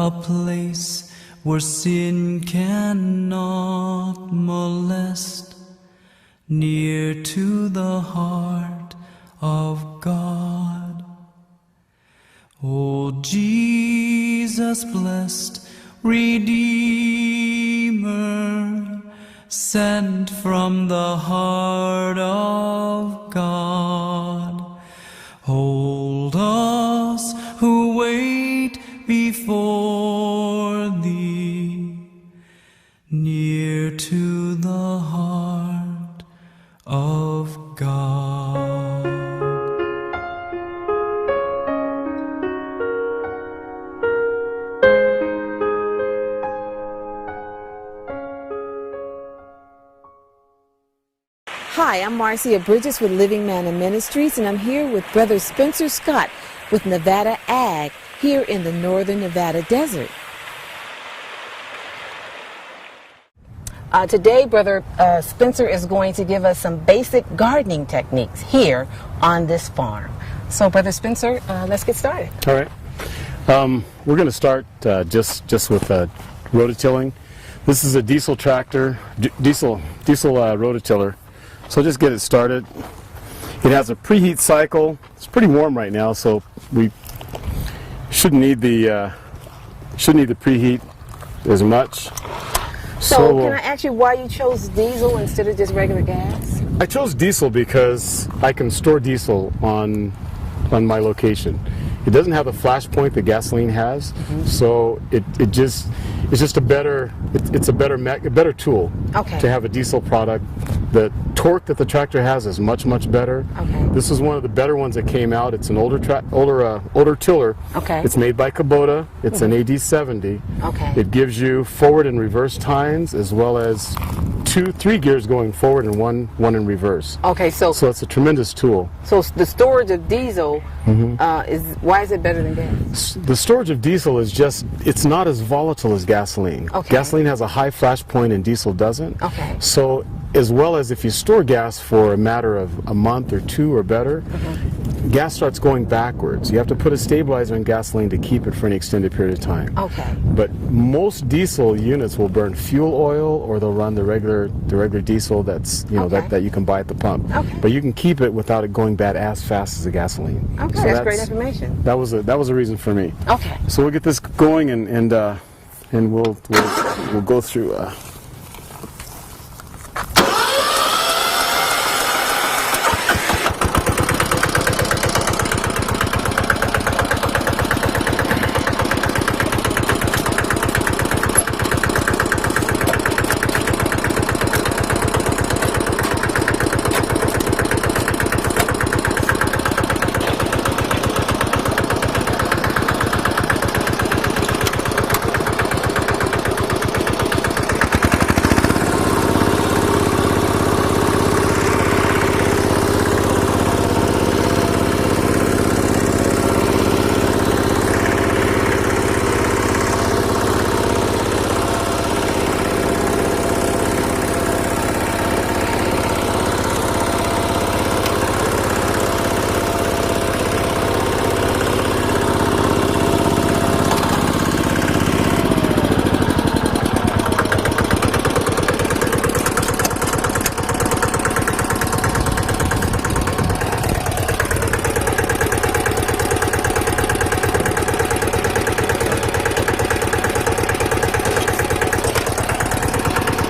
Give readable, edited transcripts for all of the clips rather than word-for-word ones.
a place where sin cannot molest, near to the heart of God. O Jesus, blessed Redeemer, sent from the heart of God, hold us who wait before Thee, near to the heart of God. Hi, I'm Marcia Bridges with Living Manna Ministries, and I'm here with Brother Spencer Scott with Nevada Ag here in the northern Nevada desert. Today, Brother Spencer is going to give us some basic gardening techniques here on this farm. So, Brother Spencer, let's get started. All right. We're going to start just with rototilling. This is a diesel tractor, diesel rototiller. So just get it started. It has a preheat cycle. It's pretty warm right now, so we shouldn't need the preheat as much. So can I ask you why you chose diesel instead of just regular gas? I chose diesel because I can store diesel on my location. It doesn't have the flash point that gasoline has, so it's just a better tool to have a diesel product. The torque that the tractor has is much better. Okay. This is one of the better ones that came out. It's an older tiller. Okay. It's made by Kubota. It's an AD70. Okay. It gives you forward and reverse tines, as well as 2-3 gears going forward and one in reverse. Okay, so it's a tremendous tool. So the storage of diesel why is it better than gas? The storage of diesel is it's not as volatile as gasoline. Okay. Gasoline has a high flash point and diesel doesn't. Okay. So as well as if you store gas for a matter of a month or two or better, gas starts going backwards. You have to put a stabilizer in gasoline to keep it for an extended period of time. Okay. But most diesel units will burn fuel oil, or they'll run the regular diesel that's that you can buy at the pump. Okay. But you can keep it without it going bad as fast as the gasoline. Okay, So that's great information. That was a reason for me. Okay. So we'll get this going and we'll go through.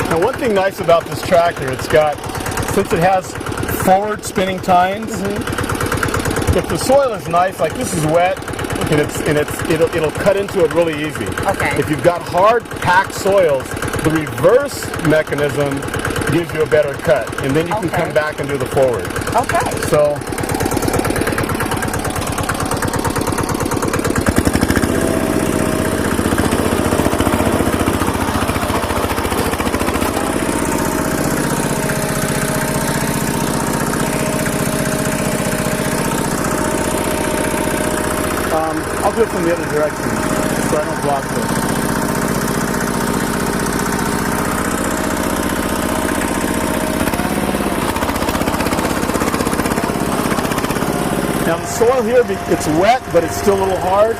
Now, one thing nice about this tractor, since it has forward spinning tines, if the soil is nice, like this is wet, it'll cut into it really easy. Okay. If you've got hard, packed soils, the reverse mechanism gives you a better cut, and then you can come back and do the forward. Okay. So. I'll do it from the other direction so I don't block this. Now the soil here, it's wet, but it's still a little hard.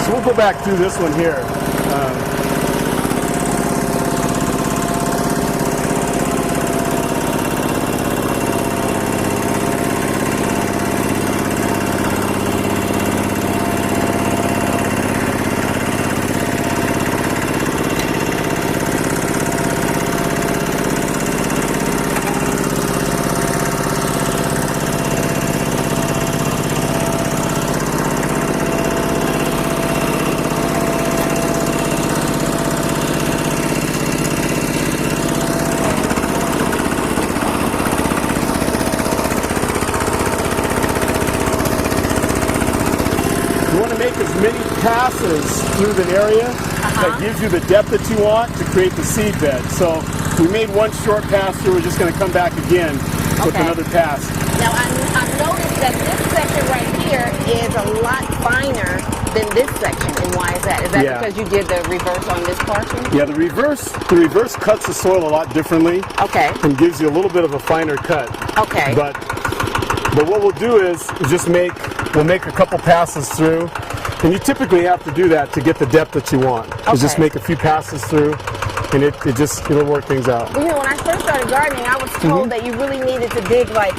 So we'll go back through this one here. You want to make as many passes through the area that gives you the depth that you want to create the seed bed. So we made one short pass through. We're just going to come back again with another pass. Now I've noticed that this section right here is a lot finer than this section. And why is that? Is that because you did the reverse on this portion? Yeah, the reverse cuts the soil a lot differently. Okay. And gives you a little bit of a finer cut. Okay. But what we'll do is just we'll make a couple passes through, and you typically have to do that to get the depth that you want. Okay. You just make a few passes through, and it'll work things out. Well, you know, when I first started gardening, I was told that you really needed to dig like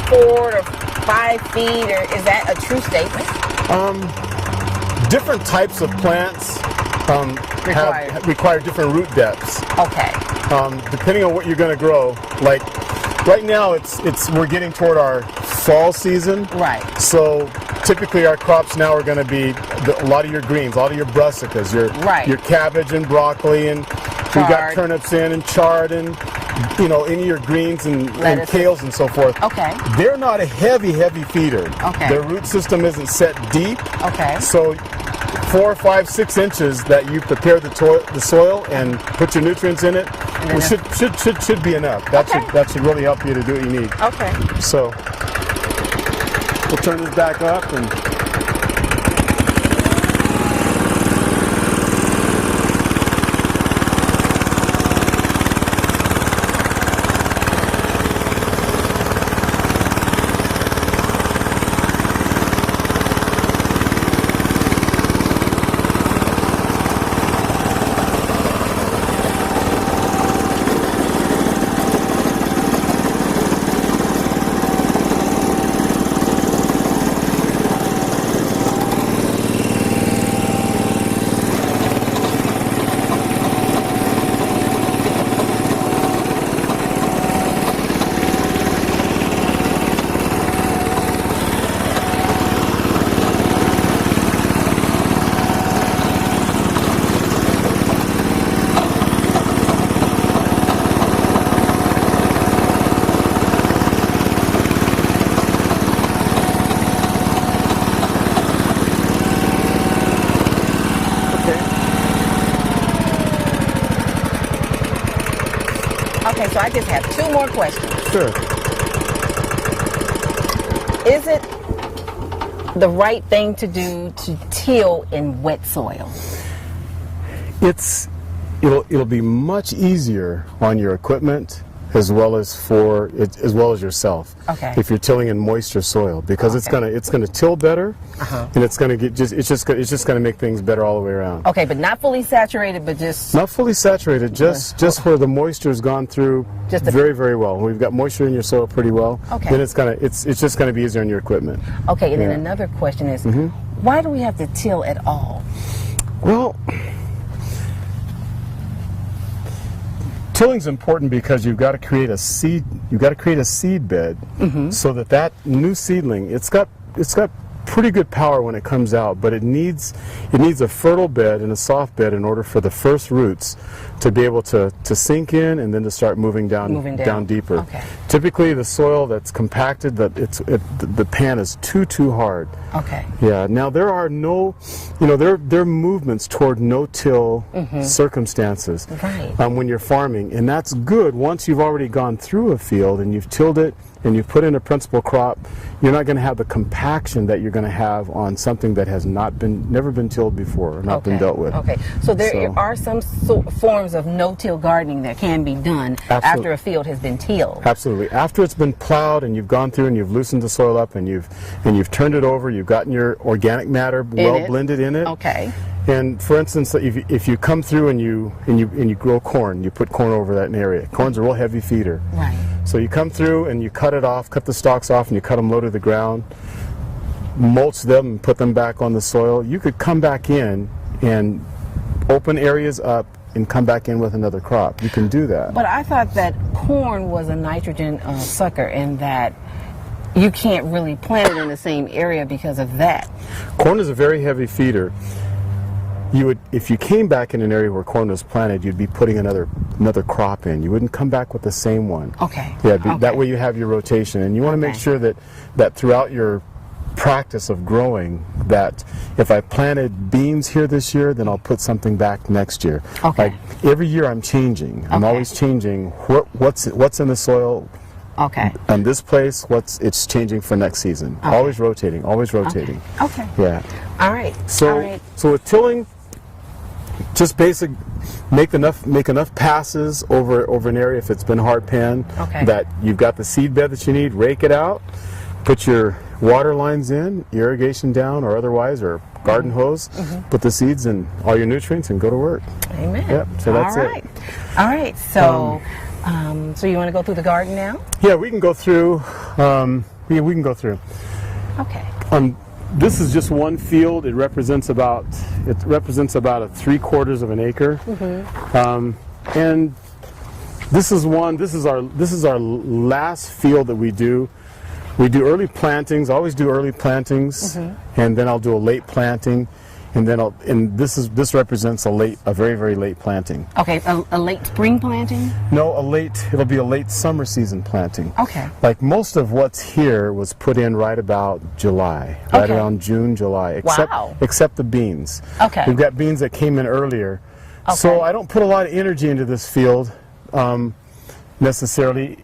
4 or 5 feet, or is that a true statement? Different types of plants require different root depths. Okay. Depending on what you're going to grow, like right now we're getting toward our fall season. Right. So typically our crops now are going to be a lot of your greens, a lot of your brassicas, your cabbage and broccoli, and we've got turnips in and chard and any of your greens and kales and so forth. Okay. They're not a heavy feeder. Okay. Their root system isn't set deep. Okay. So 4, 5, 6 inches that you prepare the soil and put your nutrients in it, should be enough. That should really help you to do what you need. Okay. So we'll turn this back up and. Okay, so I just have 2 more questions. Sure. Is it the right thing to do to till in wet soil? It'll be much easier on your equipment as well as yourself. Okay. If you're tilling in moisture soil, because it's gonna till better, and it's just gonna make things better all the way around. Okay, but not fully saturated, but just not fully saturated, just where the moisture's gone through very well. We've got moisture in your soil pretty well. Okay. Then it's just gonna be easier on your equipment. Okay, and then another question is, why do we have to till at all? Well, tilling's important because you've got to create a seed. You've got to create a seed bed so that new seedling, it's got pretty good power when it comes out, but it needs a fertile bed and a soft bed in order for the first roots to be able to sink in and then to start moving down deeper. Okay. Typically, the soil that's compacted, the pan is too hard. Okay. Yeah. Now there are there are movements toward no-till circumstances when you're farming, and that's good once you've already gone through a field and you've tilled it and you put in a principal crop, you're not going to have the compaction that you're going to have on something that has never been tilled before, or not been dealt with. Okay, so there are some forms of no-till gardening that can be done after a field has been tilled. Absolutely. After it's been plowed and you've gone through and you've loosened the soil up and you've turned it over, you've gotten your organic matter well blended in it. Okay. And for instance, if you come through and you grow corn, you put corn over that area. Corn's a real heavy feeder. Right. So you come through and you cut it off, cut the stalks off, and you cut them low to the ground, mulch them and put them back on the soil. You could come back in and open areas up and come back in with another crop. You can do that. But I thought that corn was a nitrogen sucker, and that you can't really plant it in the same area because of that. Corn is a very heavy feeder. If you came back in an area where corn was planted, you'd be putting another crop in. You wouldn't come back with the same one. Okay. Yeah, that way you have your rotation, and you want to make sure that throughout your practice of growing, that if I planted beans here this year, then I'll put something back next year. Okay. Like every year I'm changing. I'm always changing what's in the soil. Okay. And this place, it's changing for next season. Okay. Always rotating, always rotating. Okay. Yeah. All right. So with tilling, just basic, make enough passes over an area if it's been hard pan, that you've got the seed bed that you need. Rake it out, put your water lines in, irrigation down or otherwise, or garden hose, put the seeds and all your nutrients and go to work. Amen. Yep, so that's it. All right, so so you want to go through the garden now? Yeah, we can go through. We can go through. Okay. This is just one field. It represents about a 3/4 of an acre, and this is our last field that we do. We do early plantings. I always do early plantings, and then I'll do a late planting, and then this represents a very, very late planting. Okay, a late spring planting? No, it'll be a late summer season planting. Okay. Like most of what's here was put in right about July, right around June, July, except the beans. Okay. We've got beans that came in earlier. Okay. So I don't put a lot of energy into this field necessarily.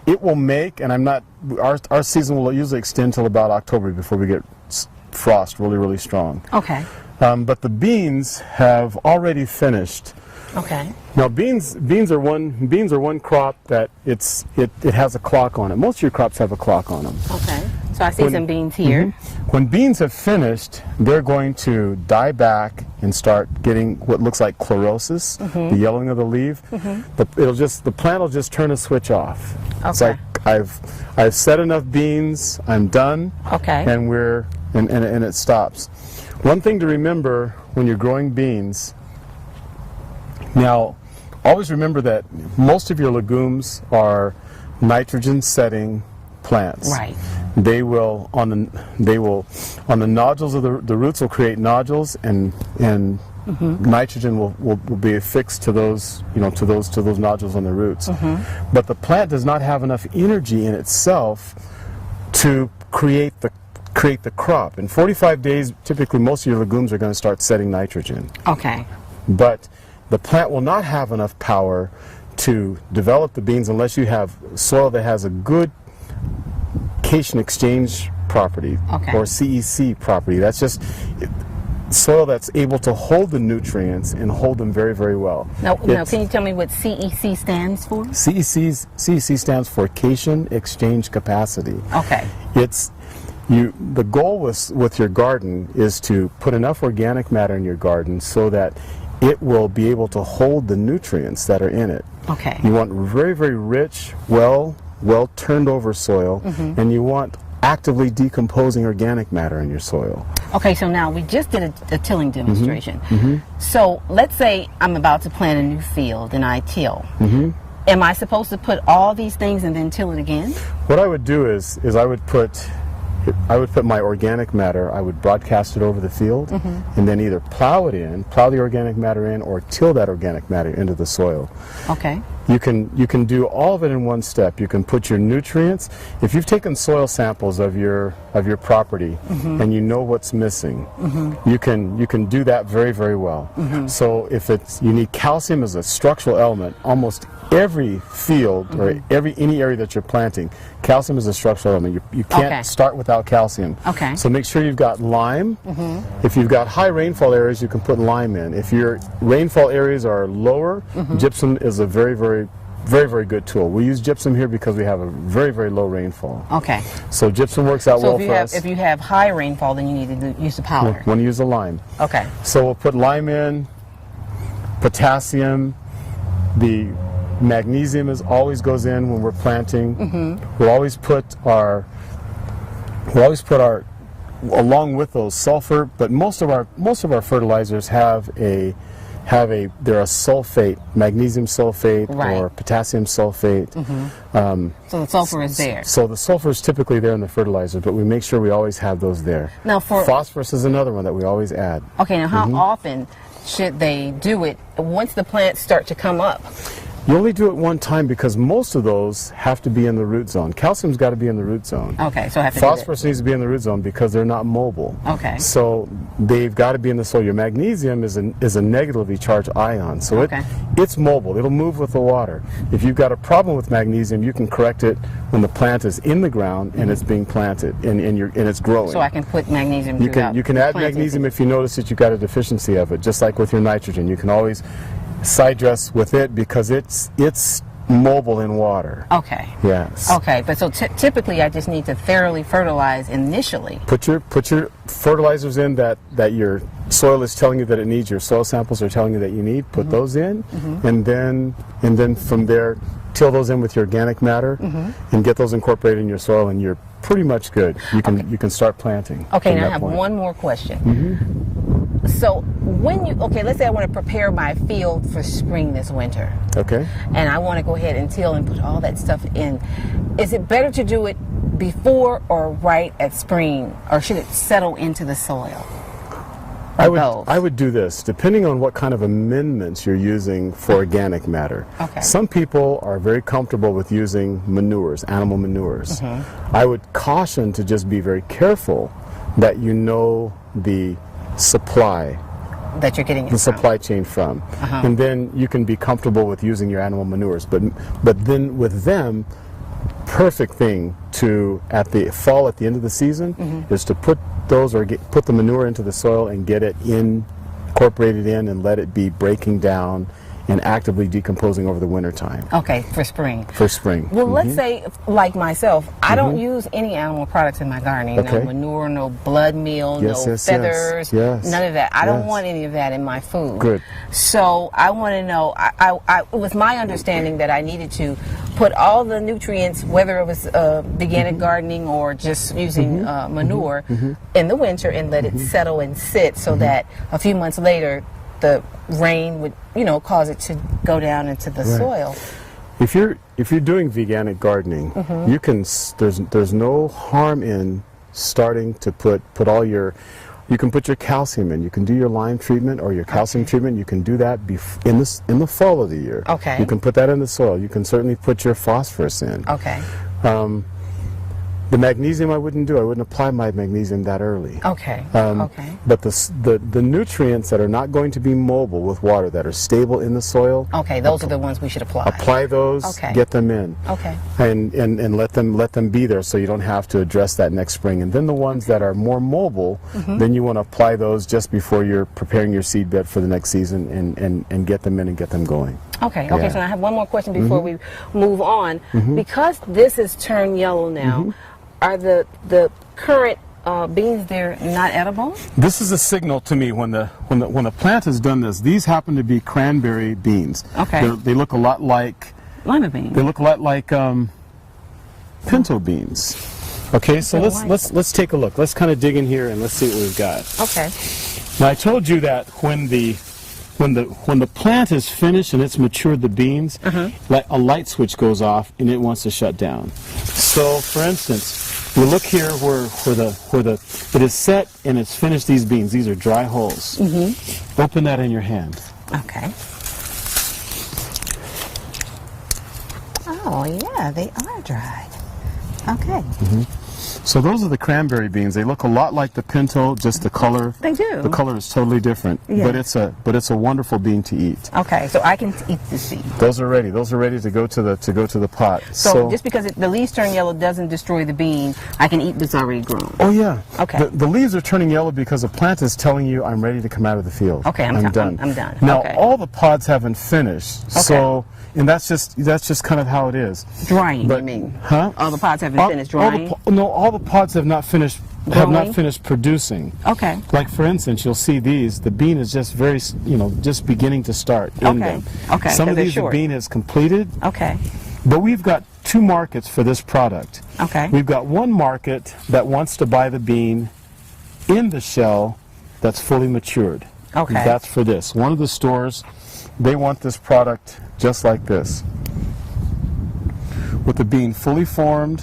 It will make, and our season will usually extend till about October before we get frost really, really strong. Okay. But the beans have already finished. Okay. Now beans are one crop that it has a clock on it. Most of your crops have a clock on them. Okay. So I see some beans here. When beans have finished, they're going to die back and start getting what looks like chlorosis, the yellowing of the leaf. The plant will just turn a switch off. Okay. It's like I've set enough beans, I'm done. Okay. And and it stops. One thing to remember when you're growing beans, now always remember that most of your legumes are nitrogen setting plants. Right. They will on the nodules of the roots will create nodules, and nitrogen will be affixed to those to those nodules on the roots. But the plant does not have enough energy in itself to create the crop. In 45 days, typically most of your legumes are going to start setting nitrogen. Okay. But the plant will not have enough power to develop the beans unless you have soil that has a good cation exchange property, or CEC property. That's just soil that's able to hold the nutrients and hold them very, very well. Now can you tell me what CEC stands for? CEC stands for cation exchange capacity. Okay. The goal with your garden is to put enough organic matter in your garden so that it will be able to hold the nutrients that are in it. Okay. You want very, very rich, well turned over soil, and you want actively decomposing organic matter in your soil. Okay, so now we just did a tilling demonstration. So let's say I'm about to plant a new field and I till. Am I supposed to put all these things and then till it again? What I would do is I would put my organic matter, I would broadcast it over the field, and then either plow the organic matter in, or till that organic matter into the soil. Okay. You can do all of it in one step. You can put your nutrients. If you've taken soil samples of your property and you know what's missing, you can do that very, very well. So if you need calcium as a structural element, almost every field or any area that you're planting, calcium is a structural element. You can't start without calcium. Okay. So make sure you've got lime. If you've got high rainfall areas, you can put lime in. If your rainfall areas are lower, gypsum is a very, very, very, very good tool. We use gypsum here because we have a very, very low rainfall. Okay. So gypsum works out well for us. If you have high rainfall, then you need to use the powder. Want to use the lime. Okay. So we'll put lime in, potassium, the magnesium always goes in when we're planting. We'll always put our along with those sulfur, but most of our fertilizers they're a sulfate, magnesium sulfate or potassium sulfate. So the sulfur is there. So the sulfur is typically there in the fertilizer, but we make sure we always have those there. Now phosphorus is another one that we always add. Okay, now how often should they do it once the plants start to come up? You only do it one time because most of those have to be in the root zone. Calcium's got to be in the root zone. Okay, so I have to Phosphorus needs to be in the root zone because they're not mobile. Okay. So they've got to be in the soil. Your magnesium is a negatively charged ion, so it's mobile. It'll move with the water. If you've got a problem with magnesium, you can correct it when the plant is in the ground and it's being planted and it's growing. So I can put magnesium. You can add magnesium if you notice that you've got a deficiency of it, just like with your nitrogen. You can always side dress with it because it's mobile in water. Okay. Yes. Okay, but so typically I just need to thoroughly fertilize initially. Put your fertilizers in that your soil is telling you that it needs. Your soil samples are telling you that you need. Put those in, and then from there till those in with your organic matter, and get those incorporated in your soil, and you're pretty much good. You can start planting. Okay, now I have one more question. So let's say I want to prepare my field for spring this winter. Okay. And I want to go ahead and till and put all that stuff in. Is it better to do it before or right at spring, or should it settle into the soil? I would do this, depending on what kind of amendments you're using for organic matter. Okay. Some people are very comfortable with using manures, animal manures. I would caution to just be very careful that you know the supply that you're getting the supply chain from, and then you can be comfortable with using your animal manures. But then with them, perfect thing to at the end of the season is to put those put the manure into the soil and get it incorporated in and let it be breaking down and actively decomposing over the winter time. Okay, for spring. For spring. Well, let's say, like myself, I don't use any animal products in my gardening. No manure, no blood meal, no feathers, none of that. I don't want any of that in my food. Good. So I want to know, it was my understanding that I needed to put all the nutrients, whether it was organic gardening or just using manure, in the winter and let it settle and sit so that a few months later, the rain would, cause it to go down into the soil. If you're doing veganic gardening, you can. There's no harm in starting to put all your. You can put your calcium in. You can do your lime treatment or your calcium treatment. You can do that in the fall of the year. Okay. You can put that in the soil. You can certainly put your phosphorus in. Okay. The magnesium I wouldn't do. I wouldn't apply my magnesium that early. Okay. But the nutrients that are not going to be mobile with water, that are stable in the soil. Okay, those are the ones we should apply. Apply those. Okay. Get them in. Okay. And let them be there so you don't have to address that next spring. And then the ones that are more mobile, then you want to apply those just before you're preparing your seed bed for the next season and get them in and get them going. Okay. Okay. So I have one more question before we move on. Because this is turned yellow now. Are the current beans there not edible? This is a signal to me when the plant has done this. These happen to be cranberry beans. Okay. They look a lot like lima beans. They look a lot like pinto beans. Okay, so let's take a look. Let's kind of dig in here and let's see what we've got. Okay. Now I told you that when the plant is finished and it's matured the beans, like a light switch goes off and it wants to shut down. So, for instance, You look here where it is set and it's finished. These beans, these are dry holes. Open that in your hand. Okay. Oh yeah, they are dried. Okay. So those are the cranberry beans. They look a lot like the pinto, just the color. They do. The color is totally different. Yeah. But it's a wonderful bean to eat. Okay, so I can eat this bean. Those are ready. Those are ready to go to the pot. So just because the leaves turn yellow doesn't destroy the bean, I can eat what's already grown. Oh yeah. Okay. The leaves are turning yellow because the plant is telling you I'm ready to come out of the field. Okay, I'm done. I'm done. Now Okay. all the pods haven't finished. Okay. So and that's just kind of how it is. Drying, But- you mean? Huh? All the pods haven't finished drying? All the pods have not finished producing. Okay. Like for instance, you'll see these. The bean is just just beginning to start in Okay. them. Okay, Some 'cause of they're these the short. bean is completed, Okay. but we've got two markets for this product. Okay. We've got one market that wants to buy the bean in the shell that's fully matured. Okay. That's for this. One of the stores, they want this product just like this, with the bean fully formed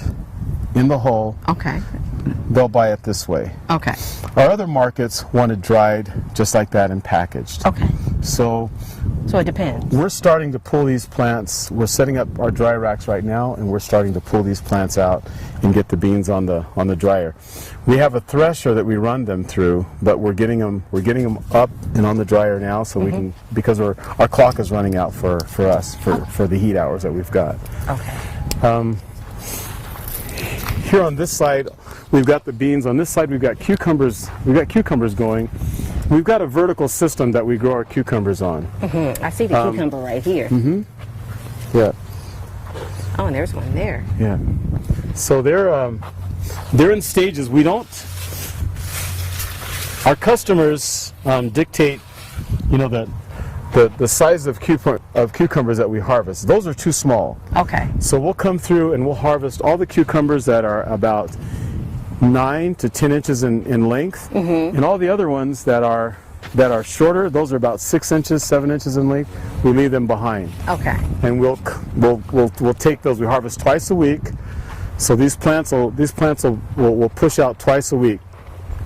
in the hull. Okay. They'll buy it this way. Okay. Our other markets want it dried just like that and packaged. Okay. So So it depends. we're starting to pull these plants. We're setting up our dry racks right now, and we're starting to pull these plants out and get the beans on the dryer. We have a thresher that we run them through, but we're getting them up and on the dryer now, so we can, because our clock is running out for us for the heat hours that we've got. Okay. Here on this side, we've got the beans. On this side, we've got cucumbers. We've got cucumbers going. We've got a vertical system that we grow our cucumbers on. I see the cucumber right here. Yeah, Oh, and there's one there. yeah. So they're in stages. We don't. Our customers dictate, the size of cucumbers that we harvest. Those are too small. Okay. So we'll come through and we'll harvest all the cucumbers that are about 9 to 10 inches in length, and all the other ones that are shorter, those are about 6 inches, 7 inches in length. We leave them behind, Okay. and we'll take those. We harvest twice a week, so these plants will push out twice a week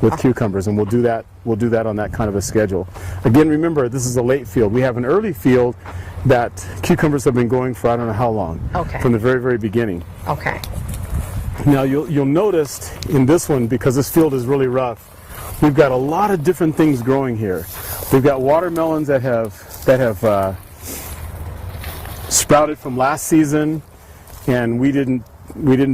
with cucumbers, and we'll do that on that kind of a schedule. Again, remember, this is a late field. We have an early field that cucumbers have been going for I don't know how long. Okay. From the very, very beginning. Okay. Now you'll notice in this one, because this field is really rough, we've got a lot of different things growing here. We've got watermelons that have sprouted from last season, and we didn't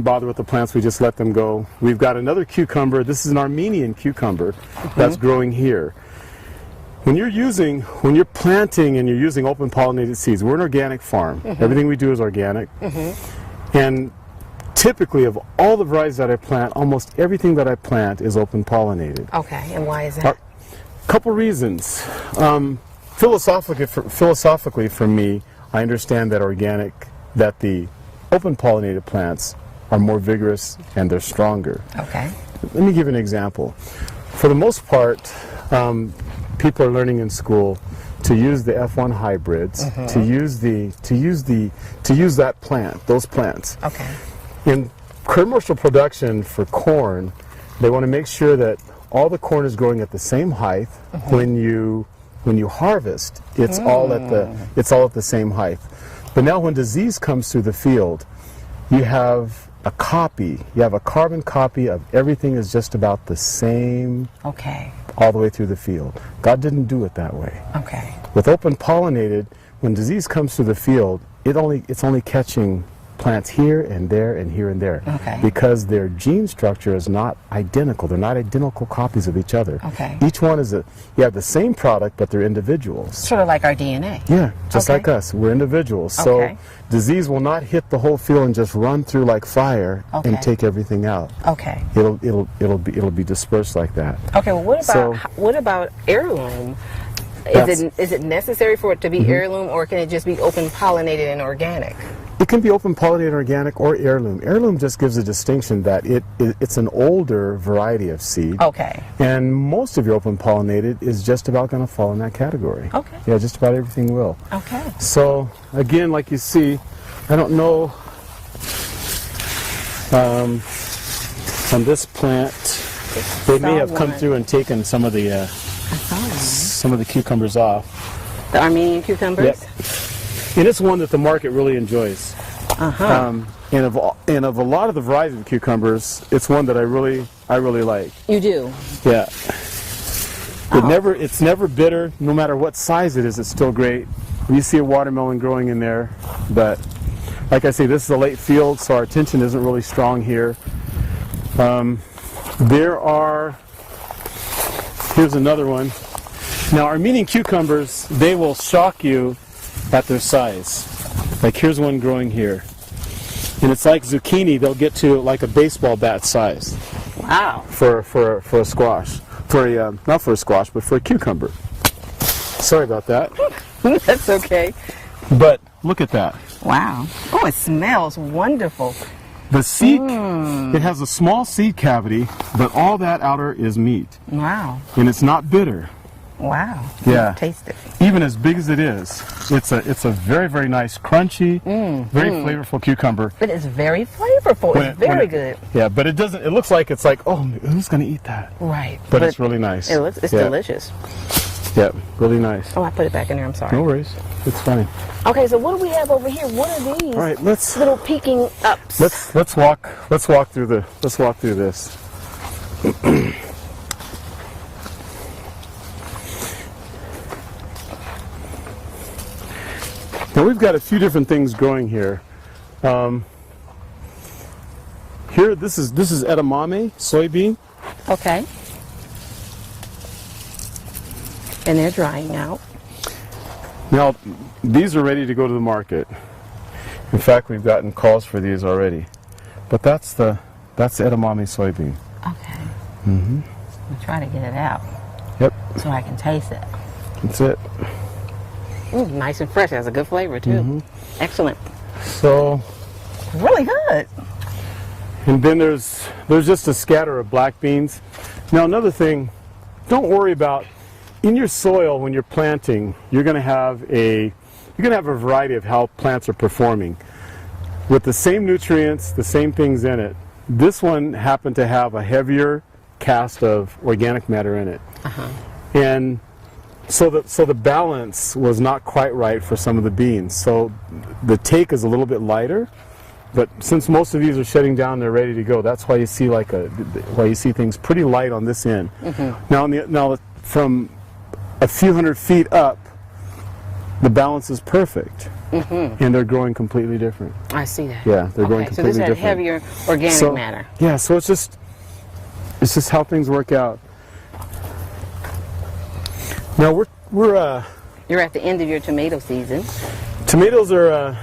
bother with the plants. We just let them go. We've got another cucumber. This is an Armenian cucumber that's growing here. When you're planting and you're using open pollinated seeds, we're an organic farm. Everything we do is organic, and typically, of all the varieties that I plant, almost everything that I plant is open pollinated. Okay. And why is that? Couple reasons. Philosophically, for me, I understand that the open pollinated plants are more vigorous and they're stronger. Okay. Let me give you an example. For the most part, people are learning in school to use the F1 hybrids, to use those plants. Okay. In commercial production for corn, they want to make sure that all the corn is growing at the same height. When you harvest, it's all at the same height. But now when disease comes through the field, you have a carbon copy of everything is just about the same. Okay. All the way through the field. God didn't do it that way. Okay. With open pollinated, when disease comes through the field, it's only catching plants here and there and here and there. Okay. Because their gene structure is not identical. They're not identical copies of each other. Okay. Each one you have the same product, but they're individuals. Sort of like our DNA. Yeah, just Okay. like us. We're individuals. Okay. So disease will not hit the whole field and just run through like fire Okay. and take everything out. Okay. It'll be dispersed like that. Okay. Well, what about heirloom? Is it necessary for it to be heirloom, or can it just be open pollinated and organic? It can be open pollinated, organic, or heirloom. Heirloom just gives a distinction that it's an older variety of seed. Okay. And most of your open pollinated is just about going to fall in that category. Okay. Yeah, just about everything will. Okay. So again, like you see, I don't know. on this plant. They may have come through and taken some of the cucumbers off. The Armenian cucumbers? Yep. And it's one that the market really enjoys. And of a lot of the varieties of cucumbers, it's one that I really like. You do? Yeah. It's never bitter. No matter what size it is, it's still great. You see a watermelon growing in there, but like I say, this is a late field, so our tension isn't really strong here. Here's another one. Now, Armenian cucumbers, they will shock you at their size. Like here's one growing here. And it's like zucchini, they'll get to like a baseball bat size. Wow. For a squash. Not for a squash, but for a cucumber. Sorry about that. That's okay. But look at that. Wow. Oh, it smells wonderful. The seed, it has a small seed cavity, but all that outer is meat. Wow. And it's not bitter. Wow. Yeah. Taste it. Even as big as it is, it's a very, very nice, crunchy, very flavorful cucumber. It is very flavorful. It's very good. Yeah, but it doesn't, it looks like it's like, oh, who's going to eat that? Right. But it's really nice. It's delicious. Yeah, really nice. Oh, I put it back in there. I'm sorry. No worries. It's fine. Okay, so what do we have over here? What are these? All right, let's little peeking ups. Let's walk through this. Now we've got a few different things growing here. Here, this is edamame, soybean. Okay. And they're drying out. Now, these are ready to go to the market. In fact, we've gotten calls for these already. But that's the edamame soybean. Okay. I'm try to get it out. Yep. So I can taste it. That's it. Nice and fresh. It has a good flavor too. Excellent. So. Really good. And then there's just a scatter of black beans. Now another thing, don't worry about. In your soil, when you're planting, you're going to have a variety of how plants are performing. With the same nutrients, the same things in it. This one happened to have a heavier cast of organic matter in it. And so the balance was not quite right for some of the beans. So the take is a little bit lighter, but since most of these are shutting down, they're ready to go. That's why you see things pretty light on this end. Now from a few hundred feet up, the balance is perfect, and they're growing completely different. I see that. Yeah, they're growing completely different. So this had heavier organic matter. Yeah, so it's just how things work out. Now you're at the end of your tomato season. Tomatoes are a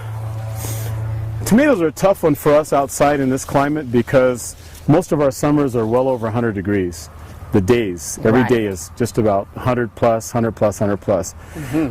tough one for us outside in this climate because most of our summers are well over 100 degrees. The days, every day is just about 100 plus, 100 plus, 100 plus.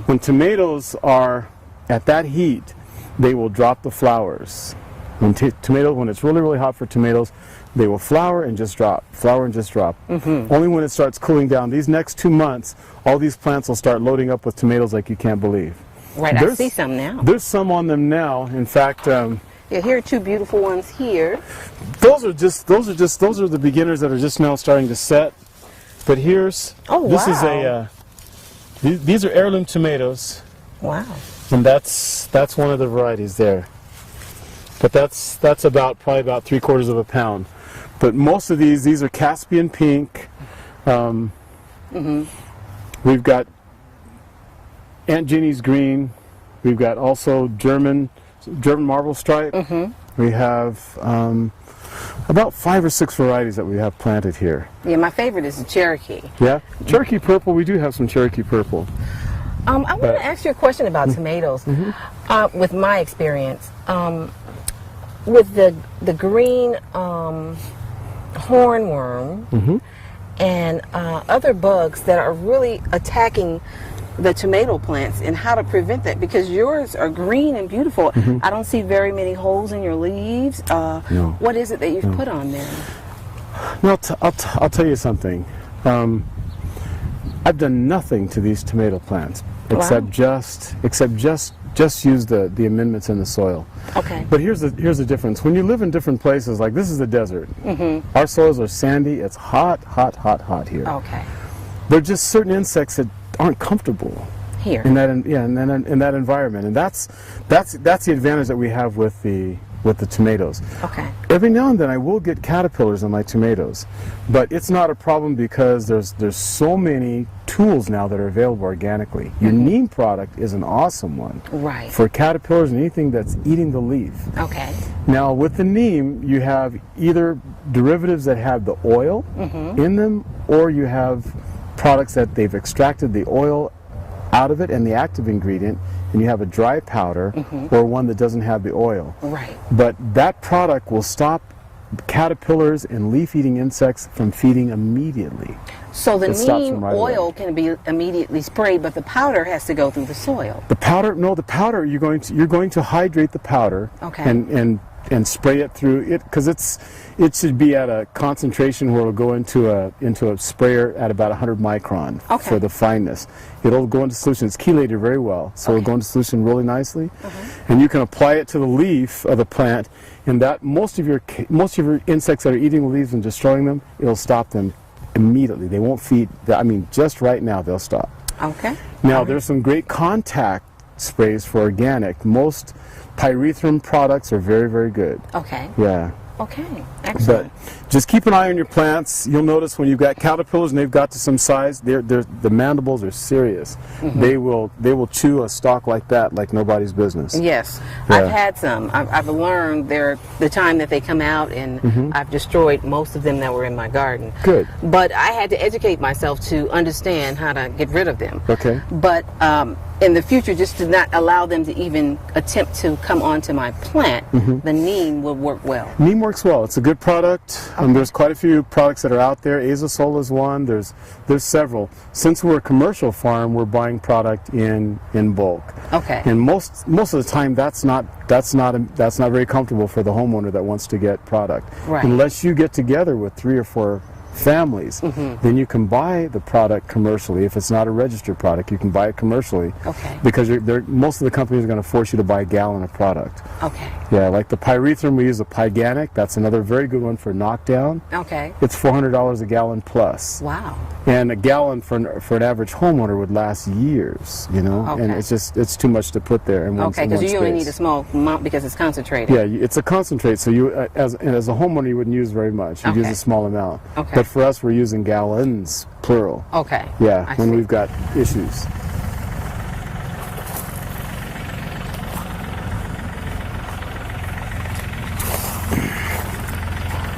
When tomatoes are at that heat, they will drop the flowers. When it's really, really hot for tomatoes, they will flower and just drop, flower and just drop. Only when it starts cooling down, these next 2 months, all these plants will start loading up with tomatoes like you can't believe. Right, I see some now. There's some on them now. In fact, yeah, here are two beautiful ones here. Those are the beginners that are just now starting to set. But these are heirloom tomatoes. Wow. And that's one of the varieties there. But that's probably about 3/4 of a pound. But most of these are Caspian pink. We've got Aunt Jenny's green. We've got also German marble stripe. We have about 5 or 6 varieties that we have planted here. Yeah, my favorite is the Cherokee. Yeah, Cherokee purple. We do have some Cherokee purple. I want to ask you a question about tomatoes. With my experience, with the green hornworm and other bugs that are really attacking the tomato plants, and how to prevent that, because yours are green and beautiful. I don't see very many holes in your leaves. No. What is it that you've put on there? No, I'll tell you something. I've done nothing to these tomato plants except just just use the amendments in the soil. Okay. But here's the difference. When you live in different places, like this is the desert. Our soils are sandy. It's hot, hot, hot, hot here. Okay. There are just certain insects that aren't comfortable Here. in that in that environment, and that's the advantage that we have with the tomatoes. Okay. Every now and then I will get caterpillars on my tomatoes, but it's not a problem because there's so many tools now that are available organically. Your neem product is an awesome one Right. for caterpillars and anything that's eating the leaf. Okay. Now with the neem, you have either derivatives that have the oil in them, or you have products that they've extracted the oil out of it and the active ingredient, and you have a dry powder or one that doesn't have the oil. Right. But that product will stop caterpillars and leaf-eating insects from feeding immediately. So the It stops neem them right oil away. can be immediately sprayed, but the powder has to go through the soil. The powder, no, the powder you're going to hydrate the powder Okay. and spray it through it, because it should be at a concentration where it'll go into a sprayer at about 100 micron Okay. for the fineness. It'll go into solution. It's chelated very well, so it'll go into solution really nicely, and you can apply it to the leaf of the plant, and that most of your insects that are eating the leaves and destroying them, it'll stop them immediately. They won't feed. I mean, just right now they'll stop. Okay. Now, there's some great contact sprays for organic. Most pyrethrum products are very, very good. Okay. Yeah. Okay. But Excellent. just keep an eye on your plants. You'll notice when you've got caterpillars and they've got to some size, the mandibles are serious. They will chew a stalk like that like nobody's business. Yes, Yeah. I've had some. I've learned the time that they come out, and I've destroyed most of them that were in my garden. Good. But I had to educate myself to understand how to get rid of them. Okay. But in the future, just to not allow them to even attempt to come onto my plant, the neem will work well. Neem works well. It's a good product. There's quite a few products that are out there. Azosol is one. There's several. Since we're a commercial farm, we're buying product in bulk. Okay. And most of the time, that's not very comfortable for the homeowner that wants to get product. Right. Unless you get together with 3 or 4 families, then you can buy the product commercially. If it's not a registered product, you can buy it commercially. Okay. Because most of the companies are going to force you to buy a gallon of product. Okay. Yeah, like the pyrethrum, we use a Pyganic. That's another very good one for knockdown. Okay. It's $400 a gallon plus. Wow. And a gallon for an average homeowner would last years, you know? Okay. And it's too much to put there in one Okay, because you only space. need a small amount because it's concentrated. Yeah, it's a concentrate, so you, as a homeowner, you wouldn't use very much. You'd use Okay. a small amount. Okay. But for us, we're using gallons, plural. Okay. Yeah, I when see. we've got issues.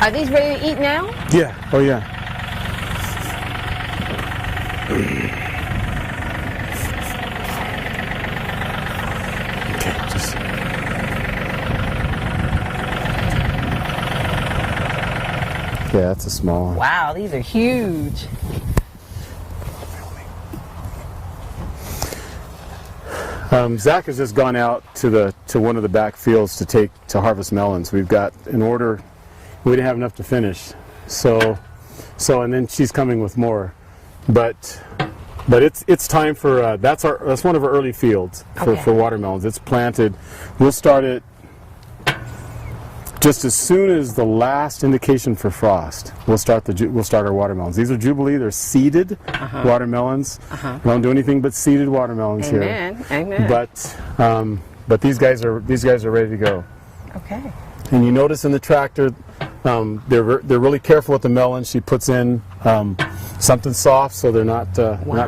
Are these ready to eat now? Yeah, oh yeah. Okay, just... Yeah, that's a small one. Wow, these are huge. Zach has just gone out to one of the back fields to harvest melons. We've got an order. We didn't have enough to finish, so and then she's coming with more. But it's time for that's one of our early fields Okay. for watermelons. It's planted. We'll start it just as soon as the last indication for frost. We'll start our watermelons. These are Jubilee. They're seeded watermelons. We don't do anything but seeded watermelons here. Amen. Amen. But these guys are ready to go. Okay. And you notice in the tractor, they're really careful with the melons. She puts in something soft so they're not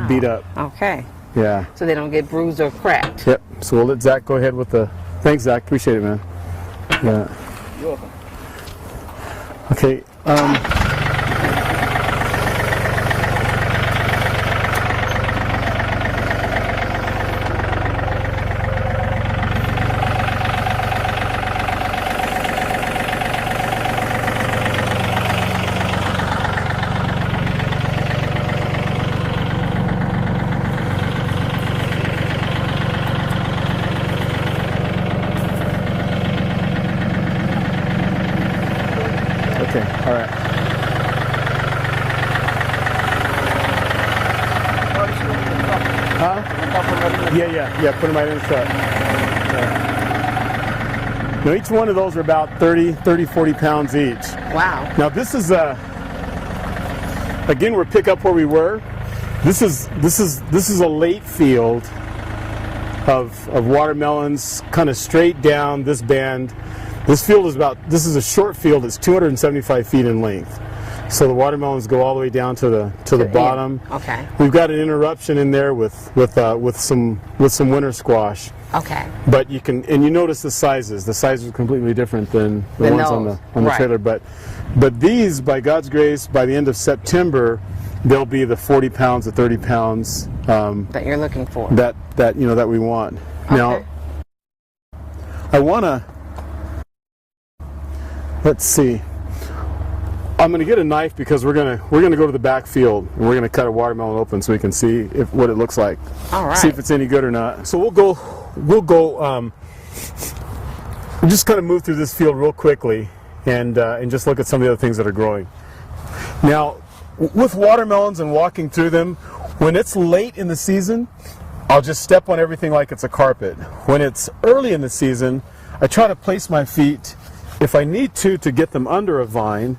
beat up. Okay. Yeah. So they don't get bruised or cracked. Yep. So we'll let Zach go ahead with the. Thanks, Zach. Appreciate it, man. Yeah. You're welcome. Okay. Okay. All right. Huh? Yeah. Put them right in the truck. Now each one of those are about 30, 40 pounds each. Wow. Now this is again, we're pick up where we were. This is a late field of watermelons, kind of straight down this band. This is a short field. It's 275 feet in length. So the watermelons go all the way down to the bottom. Okay. We've got an interruption in there with some winter squash. Okay. But you notice the sizes. The sizes are completely different than the ones on the right. trailer. But these, by God's grace, by the end of September, they'll be the 40 pounds to 30 pounds that you're looking for. That we want. Okay. Now, I wanna. Let's see. I'm going to get a knife because we're going to go to the back field and we're going to cut a watermelon open so we can see what it looks like. All right. See if it's any good or not. So we'll go. Just kind of move through this field real quickly and just look at some of the other things that are growing. Now, with watermelons and walking through them, when it's late in the season, I'll just step on everything like it's a carpet. When it's early in the season, I try to place my feet, if I need to get them under a vine,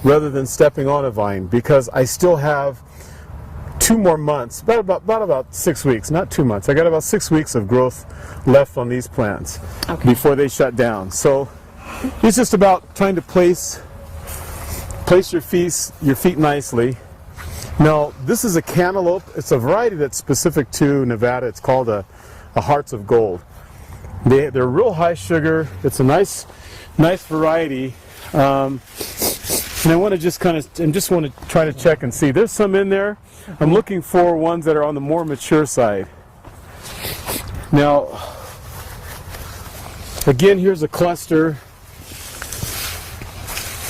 rather than stepping on a vine, because I still have 2 more months, about 6 weeks, not 2 months. I got about 6 weeks of growth left on these plants before they shut down. So it's just about trying to place your feet nicely. Now this is a cantaloupe. It's a variety that's specific to Nevada. It's called a Hearts of Gold. They're real high sugar. It's a nice variety. And I want to just want to try to check and see. There's some in there. I'm looking for ones that are on the more mature side. Now, again, here's a cluster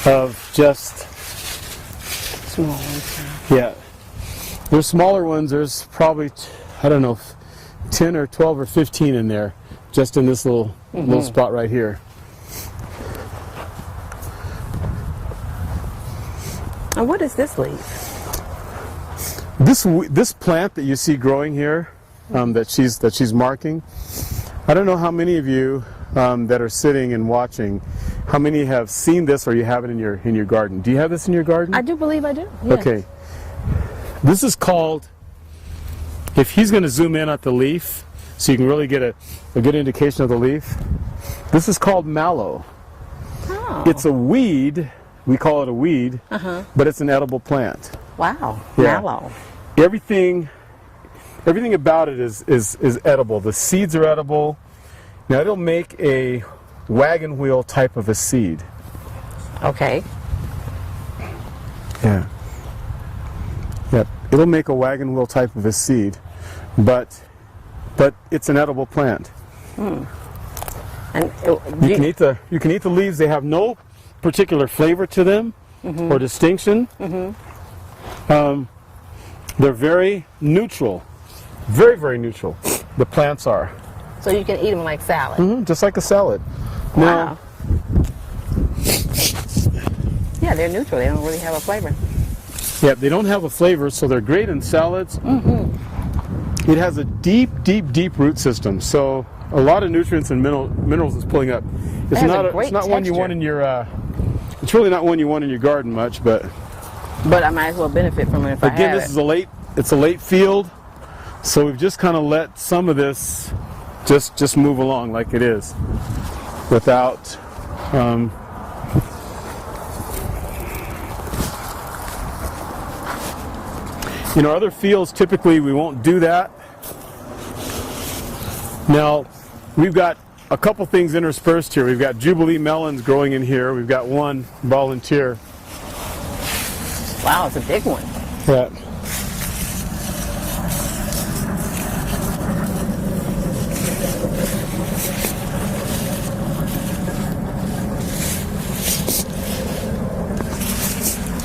of just Small ones. yeah. There's smaller ones. There's probably 10 or 12 or 15 in there, just in this little spot right here. And what is this leaf? This plant that you see growing here, that she's marking, I don't know how many of you that are sitting and watching, how many have seen this or you have it in your garden. Do you have this in your garden? I do believe I do. Yes. Okay. This is called, if he's going to zoom in at the leaf, so you can really get a good indication of the leaf, this is called mallow. Oh. It's a weed. We call it a weed, but it's an edible plant. Wow. Yeah. Mallow. Everything about it is edible. The seeds are edible. Now it'll make a wagon wheel type of a seed. Okay. Yeah. Yep. It'll make a wagon wheel type of a seed, but it's an edible plant. And You can eat the leaves. They have no particular flavor to them or distinction. They're very neutral, very, very neutral. The plants are. so you can eat them like salad. Just like a salad. Wow. Yeah, they're neutral. They don't really have a flavor. Yeah, they don't have a flavor, so they're great in salads. It has a deep, deep, deep root system, so a lot of nutrients and minerals is pulling up. It's not one you want in your. It's really not one you want in your garden much, but I might as well benefit from it if I again, have this is a late field, so we've just kind of let some of this just move along like it is, without. Other fields typically we won't do that. Now, we've got a couple things interspersed here. We've got Jubilee melons growing in here. We've got one volunteer. Wow, it's a big one. Yeah.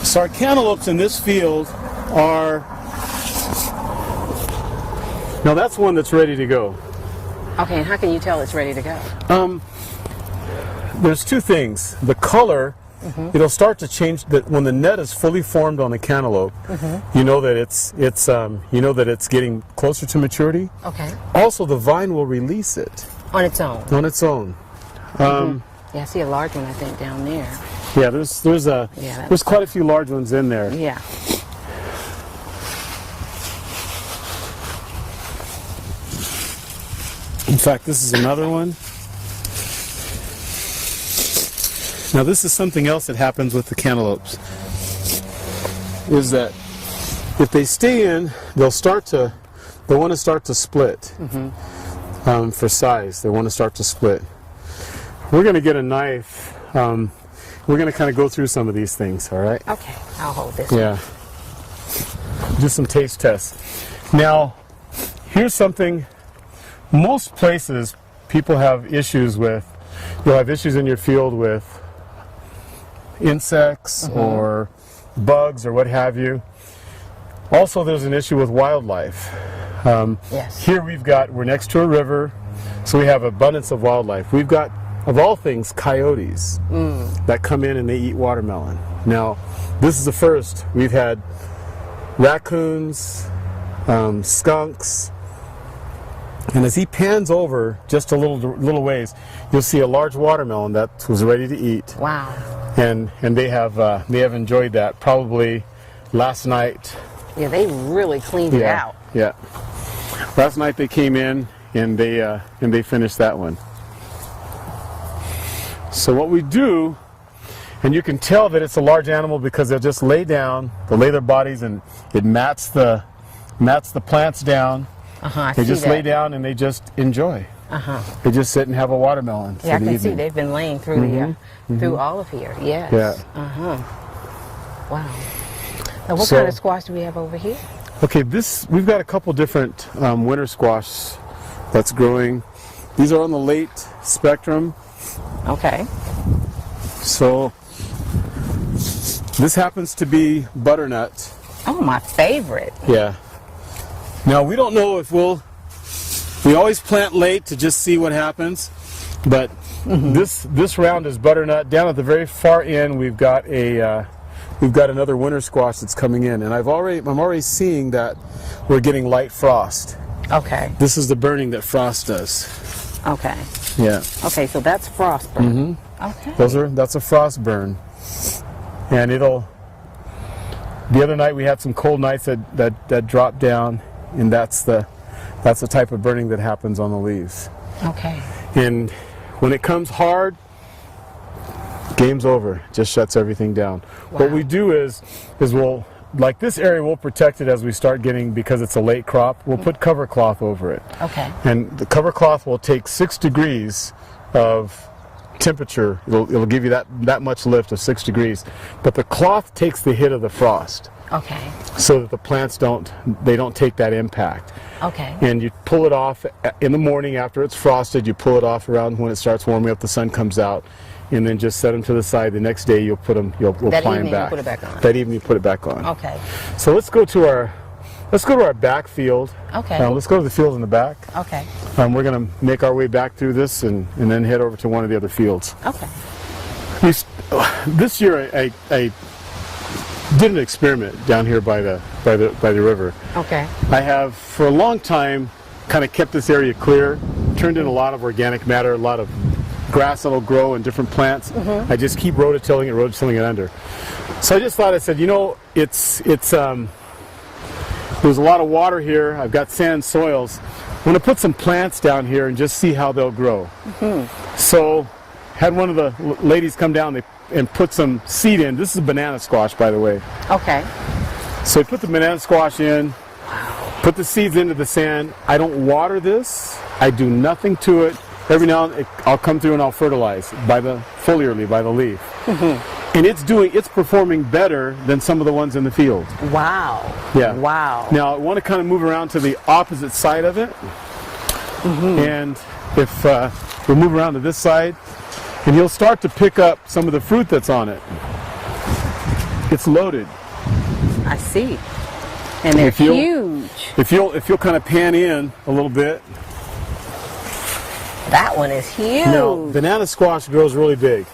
So our cantaloupes in this field are, now that's one that's ready to go. Okay, and how can you tell it's ready to go? There's two things. The color it'll start to change. That when the net is fully formed on the cantaloupe, you know that it's getting closer to maturity. Okay. Also, the vine will release it On its own. on its own. Yeah, I see a large one, I think, down there. Yeah, there's quite a few large ones in there. Yeah. In fact, this is another one. Now, this is something else that happens with the cantaloupes. Is that if they stay in, they want to start to split. For size, they want to start to split. We're going to get a knife. We're going to kind of go through some of these things. All right. Okay, I'll hold this. Yeah. Do some taste tests. Now, here's something. Most places, people have issues with. You'll have issues in your field with insects or bugs or what have you. Also, there's an issue with wildlife. Yes. Here we're next to a river, so we have abundance of wildlife. We've got, of all things, coyotes that come in and they eat watermelon. Now, this is the first. We've had raccoons, skunks, and as he pans over just a little ways, you'll see a large watermelon that was ready to eat. Wow. And they have enjoyed that probably last night. Yeah, they really cleaned it out. Yeah. Last night they came in and they finished that one. So what we do, and you can tell that it's a large animal because they'll just lay down, they'll lay their bodies and it mats the plants down. They just lay down and they just enjoy. They just sit and have a watermelon. Yeah, I can see they've been laying through through all of here. Yes. Yeah. Wow. Now, what kind of squash do we have over here? Okay, we've got a couple different winter squash that's growing. These are on the late spectrum. Okay. So this happens to be butternut. Oh, my favorite. Yeah. Now, we don't know if we always plant late to just see what happens, but this round is butternut. Down at the very far end, we've got another winter squash that's coming in, and I'm already seeing that we're getting light frost. Okay. This is the burning that frost does. Okay. Yeah. Okay, so that's frost burn. Okay. That's a frost burn, and the other night we had some cold nights that dropped down, and that's the type of burning that happens on the leaves. Okay. And when it comes hard, game's over. Just shuts everything down. Wow. What we do is like this area, we'll protect it as we start getting, because it's a late crop, we'll put cover cloth over it. Okay. And the cover cloth will take 6 degrees of temperature. It'll give you that much lift of 6 degrees. But the cloth takes the hit of the frost. Okay. So that the plants don't take that impact. Okay. And you pull it off in the morning after it's frosted. You pull it off around when it starts warming up, the sun comes out, and then just set them to the side. The next day you'll apply them back. That evening you put it back on. That evening you put it back on. Okay. So let's go to our back field. Okay. Let's go to the field in the back. Okay. We're going to make our way back through this and then head over to one of the other fields. Okay. This year I did an experiment down here by the river. Okay. I have for a long time kind of kept this area clear, turned in a lot of organic matter, a lot of grass that'll grow and different plants. I just keep rototilling it under. So I just thought, I said, there's a lot of water here. I've got sand soils. I'm going to put some plants down here and just see how they'll grow. So had one of the ladies come down and put some seed in. This is banana squash, by the way. Okay. So we put the banana squash in, put the seeds into the sand. I don't water this. I do nothing to it. Every now and then I'll come through and I'll fertilize foliarly by the leaf. And it's performing better than some of the ones in the field. Wow. Yeah. Wow. Now I want to kind of move around to the opposite side of it. And if we'll move around to this side, and you'll start to pick up some of the fruit that's on it. It's loaded. I see. And they're huge. If you'll kind of pan in a little bit. That one is huge. Now, banana squash grows really big.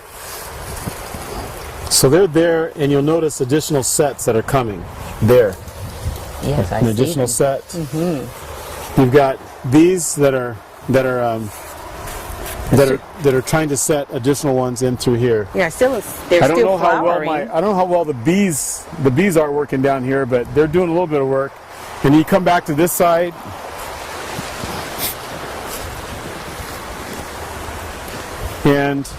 So they're there, and you'll notice additional sets that are coming there. Yes, I An see additional them. set. You've got these that are trying to set additional ones in through here. Yeah, they're I don't still know how well flowering. I don't know how well the bees are working down here, but they're doing a little bit of work. And you come back to this side, and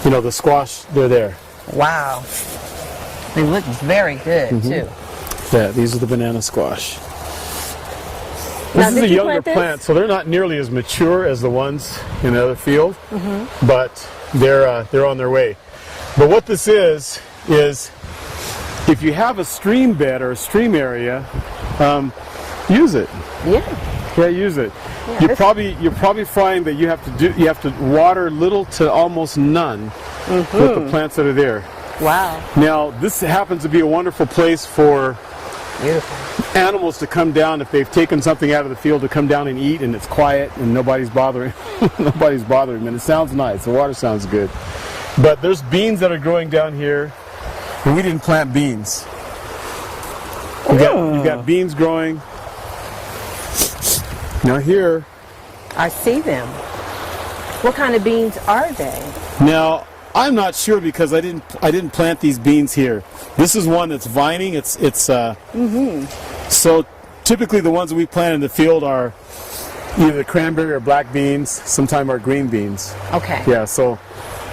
you know the squash, they're there. Wow. They look very good too. Yeah, these are the banana squash. Now, This is did a you younger plant this? plant, so they're not nearly as mature as the ones in the other field, but they're on their way. But what this is if you have a stream bed or a stream area, use it. Yeah. Yeah, use it. Yeah, you this- probably find that you have to water little to almost none with the plants that are there. Wow. Now, this happens to be a wonderful place for Beautiful. animals to come down if they've taken something out of the field to come down and eat, and it's quiet and nobody's bothering nobody's bothering them, and it sounds nice. The water sounds good. But there's beans that are growing down here, and we didn't plant beans. You've got beans growing. Now here, I see them. What kind of beans are they? now I'm not sure because I didn't plant these beans here. This is one that's vining. So typically the ones that we plant in the field are either cranberry or black beans. Sometimes are green beans. Okay. Yeah, so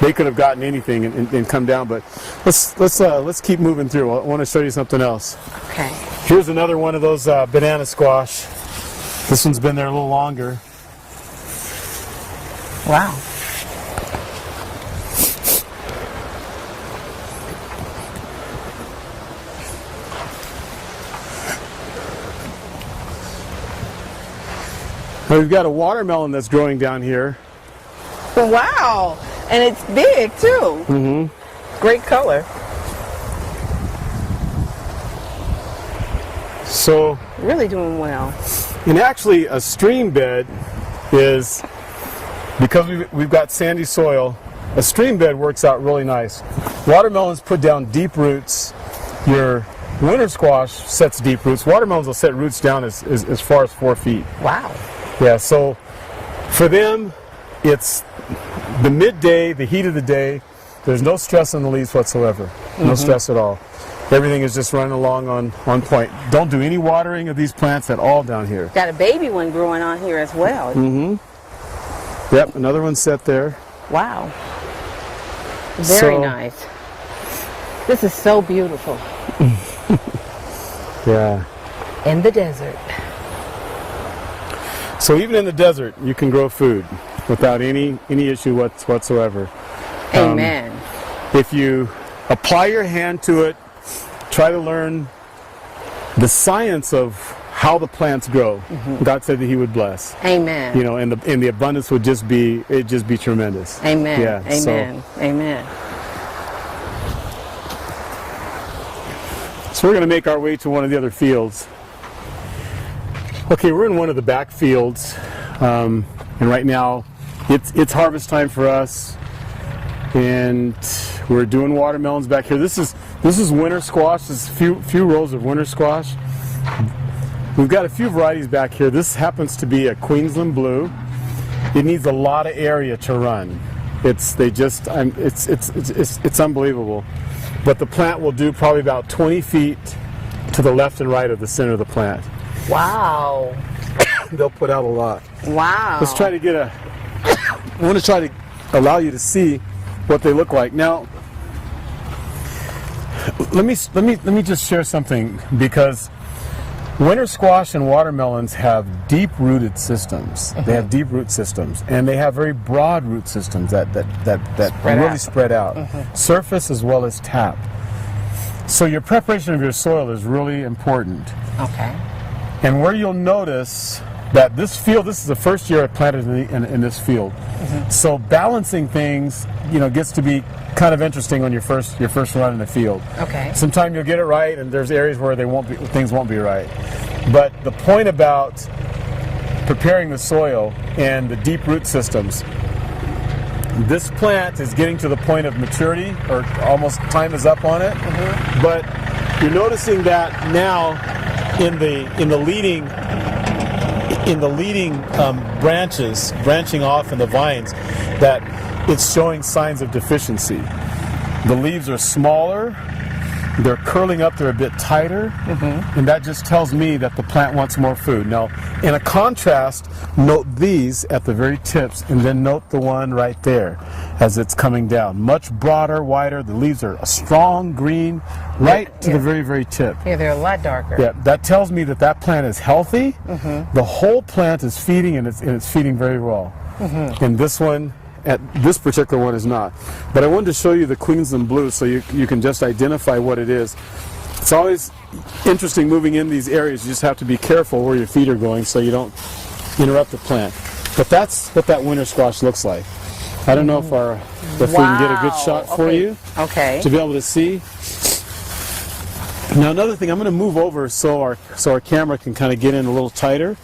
they could have gotten anything and come down. But let's keep moving through. I want to show you something else. Okay. Here's another one of those banana squash. This one's been there a little longer. Wow. Now we've got a watermelon that's growing down here. Wow. And it's big too. Great color. So, Really doing well. and actually a stream bed is, because we've got sandy soil, a stream bed works out really nice. Watermelons put down deep roots. Your winter squash sets deep roots. Watermelons will set roots down as far as 4 feet. Wow. Yeah, so for them, it's the midday, the heat of the day. There's no stress on the leaves whatsoever. No stress at all. Everything is just running along on point. Don't do any watering of these plants at all down here. Got a baby one growing on here as well. Yep, another one set there. Wow. Very So- nice. This is so beautiful. Yeah. In the desert. So even in the desert, you can grow food without any issue whatsoever. Amen. If you apply your hand to it, try to learn the science of how the plants grow. God said that He would bless. Amen. You know, and the abundance would just be tremendous. Amen. Yeah. Amen. Amen. So we're going to make our way to one of the other fields. Okay, we're in one of the back fields, and right now it's harvest time for us, and we're doing watermelons back here. This is winter squash. There's a few rows of winter squash. We've got a few varieties back here. This happens to be a Queensland Blue. It needs a lot of area to run. It's unbelievable. But the plant will do probably about 20 feet to the left and right of the center of the plant. Wow. They'll put out a lot. Wow. Let's try to get I want to try to allow you to see what they look like. Now, let me just share something, because winter squash and watermelons have deep-rooted systems. They have deep root systems, and they have very broad root systems that really out. spread out, surface as well as tap. So your preparation of your soil is really important. Okay. And where you'll notice that this is the first year I planted in this field. So balancing things, gets to be kind of interesting on your first run in the field. Okay. Sometimes you'll get it right, and there's areas where things won't be right. But the point about preparing the soil and the deep root systems this plant is getting to the point of maturity, or almost time is up on it. But you're noticing that now in the leading branches, branching off in the vines, that it's showing signs of deficiency. The leaves are smaller, they're curling up, they're a bit tighter, and that just tells me that the plant wants more food. Now, in a contrast, note these at the very tips, and then note the one right there as it's coming down. Much broader, wider, the leaves are a strong green, right to the very, very tip. Yeah, they're a lot darker. Yeah, that tells me that that plant is healthy. The whole plant is feeding, and it's feeding very well. And this one, this particular one is not. But I wanted to show you the Queensland Blue so you can just identify what it is. It's always interesting moving in these areas. You just have to be careful where your feet are going so you don't interrupt the plant. But that's what that winter squash looks like. I don't know if we can get a good shot for you to be able to see. Now another thing, I'm going to move over so our camera can kind of get in a little tighter.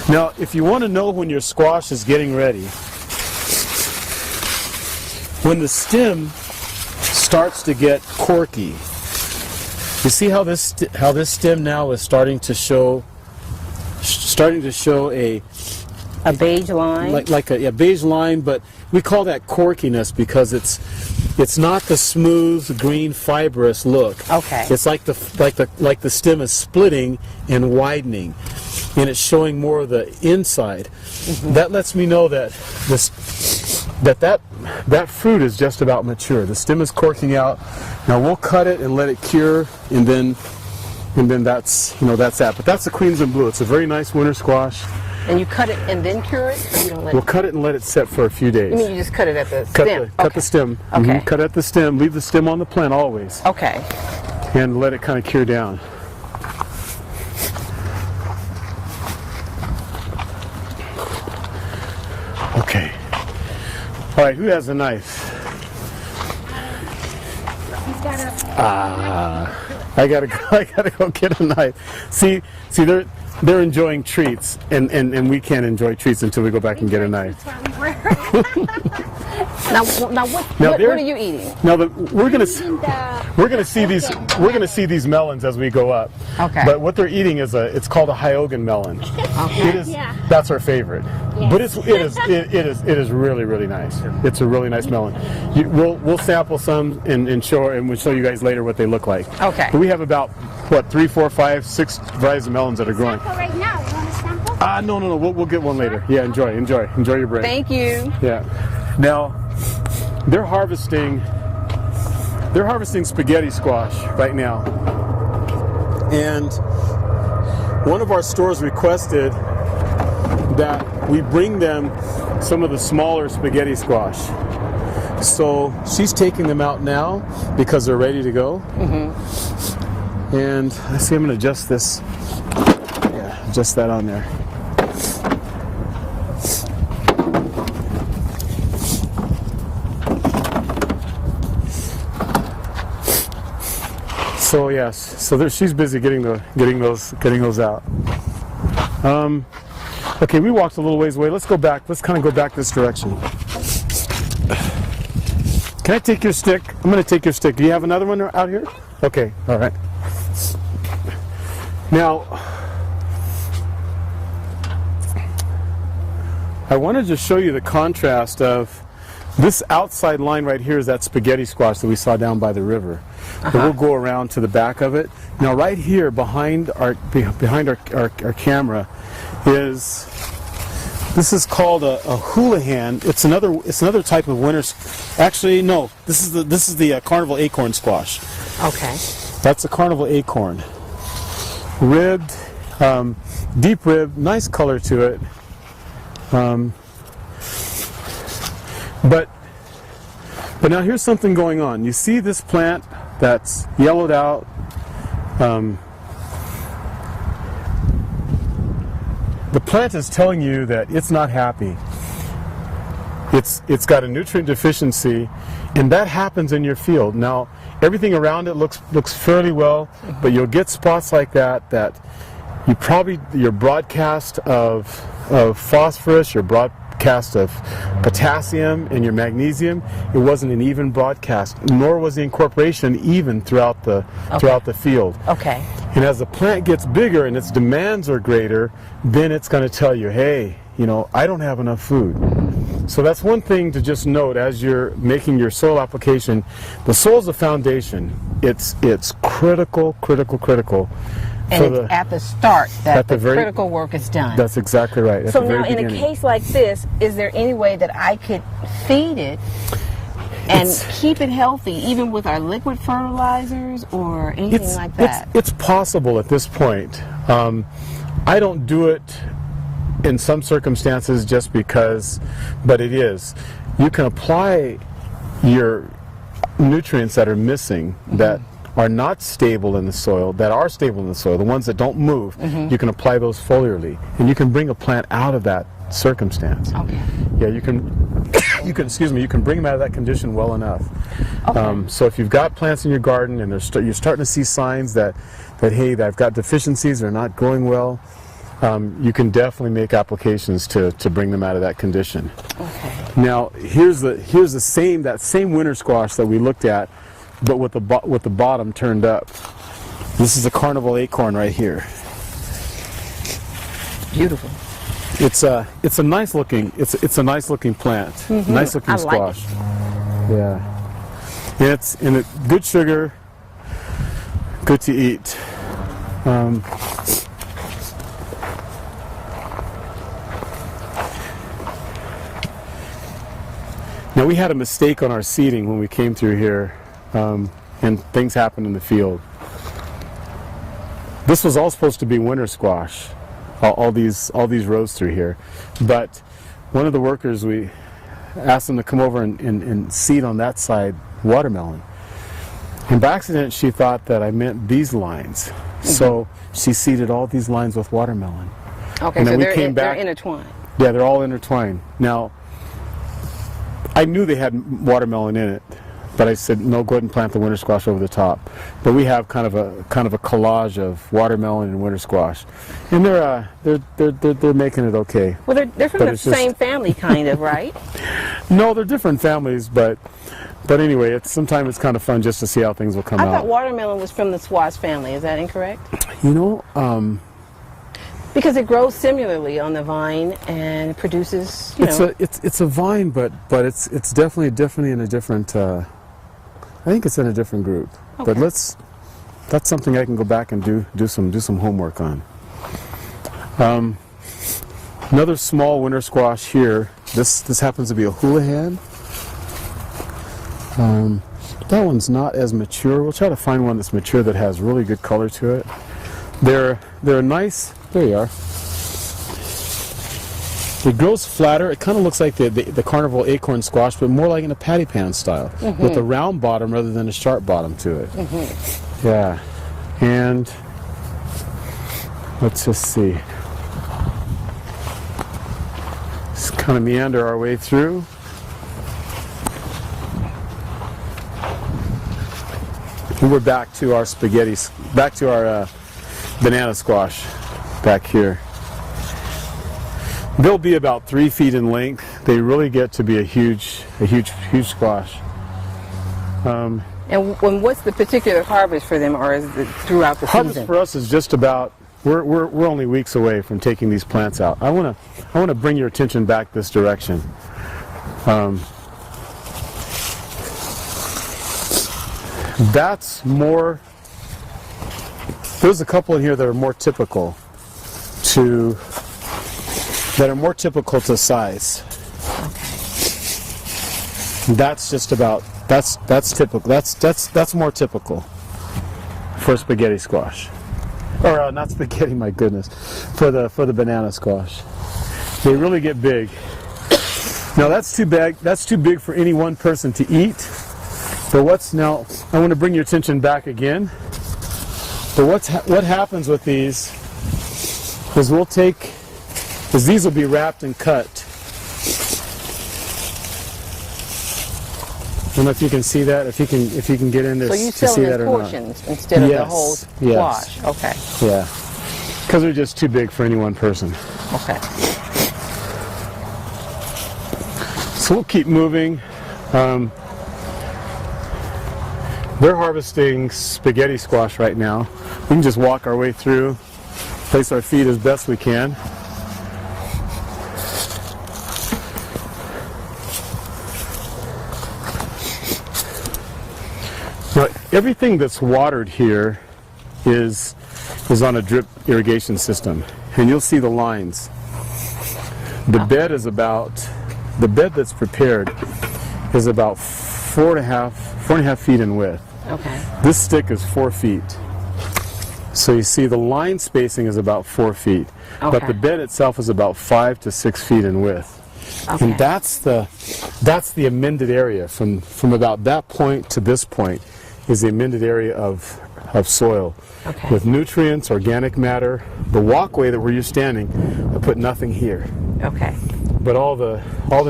Now, if you want to know when your squash is getting ready, when the stem starts to get corky, you see how this stem now is starting to show a beige line, like a beige line, but we call that corkiness because it's not the smooth green fibrous look. It's like the stem is splitting and widening, and it's showing more of the inside. That lets me know that that fruit is just about mature. The stem is corking out. Now we'll cut it and let it cure, and then that's that. But that's the Queensland Blue. It's a very nice winter squash. And you cut it and then cure it, or you don't let We'll cut it and let it set for a few days. You mean you just cut it at the stem? Cut the stem. Okay. Cut at the stem. Leave the stem on the plant always. Okay. And let it kind of cure down. Okay. All right. Who has a knife? I gotta go get a knife. See, they're enjoying treats, and we can't enjoy treats until we go back and get a knife. Now what are you eating? Now we're gonna see these melons as we go up. Okay. But what they're eating is it's called a Hyogan melon. Okay. That's our favorite. Yes. But it is really, really nice. It's a really nice melon. We'll sample some and we'll show you guys later what they look like. Okay. But we have about 3, 4, 5, 6 varieties of melons that are growing. Right now, you want to sample? No. We'll get one later. Yeah, enjoy your break. Thank you. Yeah. Now they're harvesting spaghetti squash right now, and one of our stores requested that we bring them some of the smaller spaghetti squash. So she's taking them out now because they're ready to go. And I see I'm going to adjust this. Yeah, adjust that on there. So yes, she's busy getting those out. Okay, we walked a little ways away. Let's go back. Let's kind of go back this direction. Can I take your stick? I'm going to take your stick. Do you have another one out here? Okay, all right. Now, I wanted to show you the contrast of this outside line right here is that spaghetti squash that we saw down by the river. But we'll go around to the back of it. Now, right here behind our camera this is called a houlihan. It's another type of winter. Actually, no. This is the carnival acorn squash. Okay. That's a carnival acorn. Ribbed, deep rib, nice color to it. But now here's something going on. You see this plant that's yellowed out. The plant is telling you that it's not happy. It's got a nutrient deficiency, and that happens in your field. Now, everything around it looks fairly well, but you'll get spots like that your broadcast of phosphorus, your broadcast of potassium, and your magnesium, it wasn't an even broadcast, nor was the incorporation even throughout the field. Okay. And as the plant gets bigger and its demands are greater, then it's going to tell you, hey, I don't have enough food. So that's one thing to just note as you're making your soil application. The soil's the foundation. It's critical. And it's at the start that the critical work is done. That's exactly right. So now, in a case like this, is there any way that I could feed it and keep it healthy, even with our liquid fertilizers or anything like that? It's possible at this point. I don't do it in some circumstances just because, but it is. You can apply your nutrients that are missing, that are not stable in the soil, that are stable in the soil, the ones that don't move, you can apply those foliarly, and you can bring a plant out of that circumstance. Okay. Yeah, you can bring them out of that condition well enough. Okay. So if you've got plants in your garden and you're starting to see signs that hey, that I've got deficiencies, they're not growing well, you can definitely make applications to bring them out of that condition. Okay. Now here's that same winter squash that we looked at, but with the bottom turned up. This is a carnival acorn right here. Beautiful. It's a nice looking plant. Nice looking squash. Yeah. And it's good sugar, good to eat. Now we had a mistake on our seeding when we came through here, and things happened in the field. This was all supposed to be winter squash, all these rows through here, but one of the workers, we asked them to come over and seed on that side watermelon, and by accident she thought that I meant these lines, so she seeded all these lines with watermelon. Okay, and so then they're intertwined. Yeah, they're all intertwined. Now I knew they had watermelon in it, but I said no, go ahead and plant the winter squash over the top. But we have kind of a collage of watermelon and winter squash, and they're making it okay. Well, they're from the same family, kind of, right? No, they're different families, but anyway, sometimes it's kind of fun just to see how things will come out. I thought watermelon was from the squash family. Is that incorrect? Because it grows similarly on the vine and produces, It's a vine, but it's definitely in a different. I think it's in a different group. Okay. But that's something I can go back and do some homework on. Another small winter squash here. This happens to be a houlihan. That one's not as mature. We'll try to find one that's mature that has really good color to it. They're nice. There you are. It grows flatter. It kind of looks like the carnival acorn squash, but more like in a patty pan style, with a round bottom rather than a sharp bottom to it. Yeah. And let's just see. Just kind of meander our way through. And we're back to our banana squash back here. They'll be about 3 feet in length. They really get to be a huge squash. And what's the particular harvest for them, or is it throughout the season? Harvest for us is just about. We're only weeks away from taking these plants out. I want to bring your attention back this direction. That's more. There's a couple in here that are more typical to size. Okay. That's just about that's typical. That's more typical for spaghetti squash, or not spaghetti. My goodness, for the banana squash, they really get big. Now that's too big. That's too big for any one person to eat. But I want to bring your attention back again. But what happens with these is these will be wrapped and cut. I don't know if you can see that, if you can get in there to see that or not. So you sell them in portions instead of the whole squash. Okay. Yeah. because they're just too big for any one person. Okay. So we'll keep moving. They're harvesting spaghetti squash right now. We can just walk our way through, place our feet as best we can. Now, everything that's watered here is on a drip irrigation system, and you'll see the lines. The bed that's prepared is about 4.5 feet in width. Okay. This stick is 4 feet. So you see the line spacing is about 4 feet, but the bed itself is about 5 to 6 feet in width. Okay. And that's the amended area. From about that point to this point is the amended area of soil. Okay. With nutrients, organic matter. The walkway that where you're standing, I put nothing here. Okay. But all the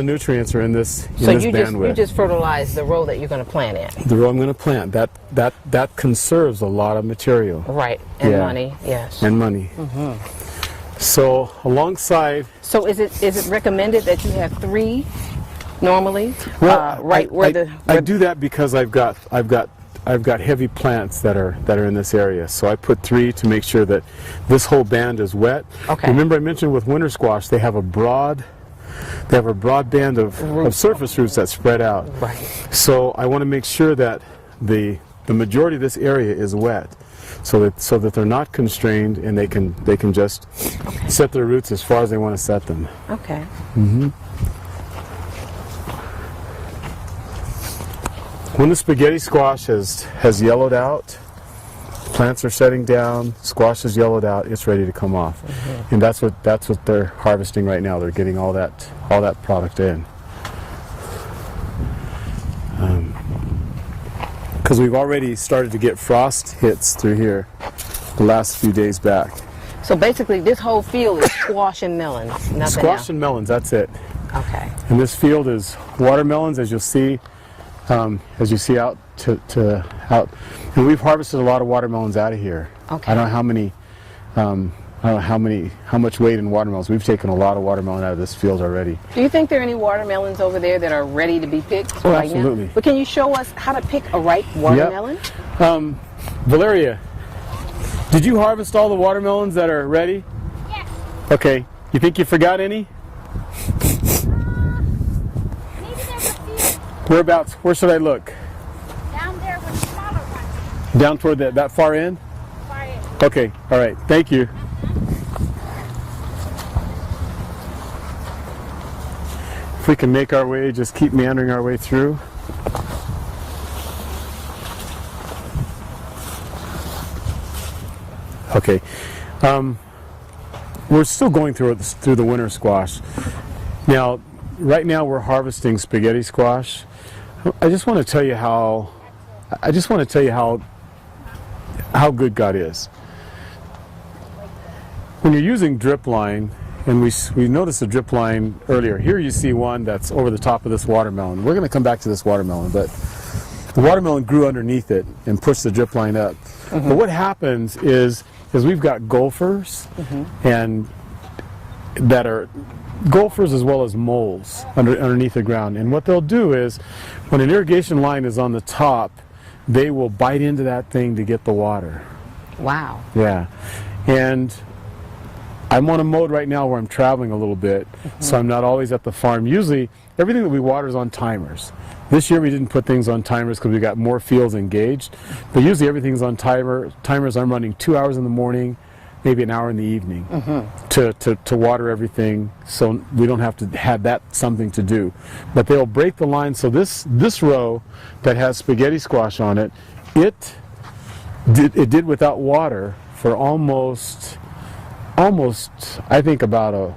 nutrients are in this So bandwidth. you just fertilize the row that you're going to plant in. The row I'm going to plant, that conserves a lot of material. Right. And Yeah. money. Yes. And money. So alongside, So is it recommended that you have 3 normally? well, Right where I do that because I've got heavy plants that are in this area. So I put 3 to make sure that this whole band is wet. Okay. Remember I mentioned with winter squash they have a broad band of surface roots that spread out. Right. So I want to make sure that the majority of this area is wet, so that they're not constrained and they can just set their roots as far as they want to set them. Okay. When the spaghetti squash has yellowed out, plants are setting down, squash is yellowed out, it's ready to come off. And that's what they're harvesting right now. They're getting all that product in. Because we've already started to get frost hits through here the last few days back. So basically this whole field is squash and melons, nothing Squash else. and melons, that's it. Okay. And this field is watermelons, as you'll see. Out, and we've harvested a lot of watermelons out of here. Okay. I don't know how much weight in watermelons. We've taken a lot of watermelon out of this field already. Do you think there are any watermelons over there that are ready to be picked right absolutely. now? But can you show us how to pick a ripe watermelon? Valeria, did you harvest all the watermelons that are ready? Yes. Okay. You think you forgot any? Maybe there's a few Whereabouts? Where should I look? down there with smaller ones. Down toward that far end? Far in. Okay. All right. Thank you. If we can make our way, just keep meandering our way through. Okay. We're still going through the winter squash. Now, right now we're harvesting spaghetti squash. I just want to tell you how good God is. When you're using drip line, and we noticed a drip line earlier. Here you see one that's over the top of this watermelon. We're going to come back to this watermelon, but the watermelon grew underneath it and pushed the drip line up. But what happens is we've got gophers and that are gophers as well as moles underneath the ground. And what they'll do is when an irrigation line is on the top, they will bite into that thing to get the water. Wow. Yeah. And I'm on a mode right now where I'm traveling a little bit, so I'm not always at the farm. Usually, everything that we water is on timers. This year we didn't put things on timers because we got more fields engaged, but usually everything's on timers. I'm running 2 hours in the morning, maybe an hour in the evening to water everything, so we don't have to have that something to do. But they'll break the line, so this row that has spaghetti squash on it, it did without water for almost I think probably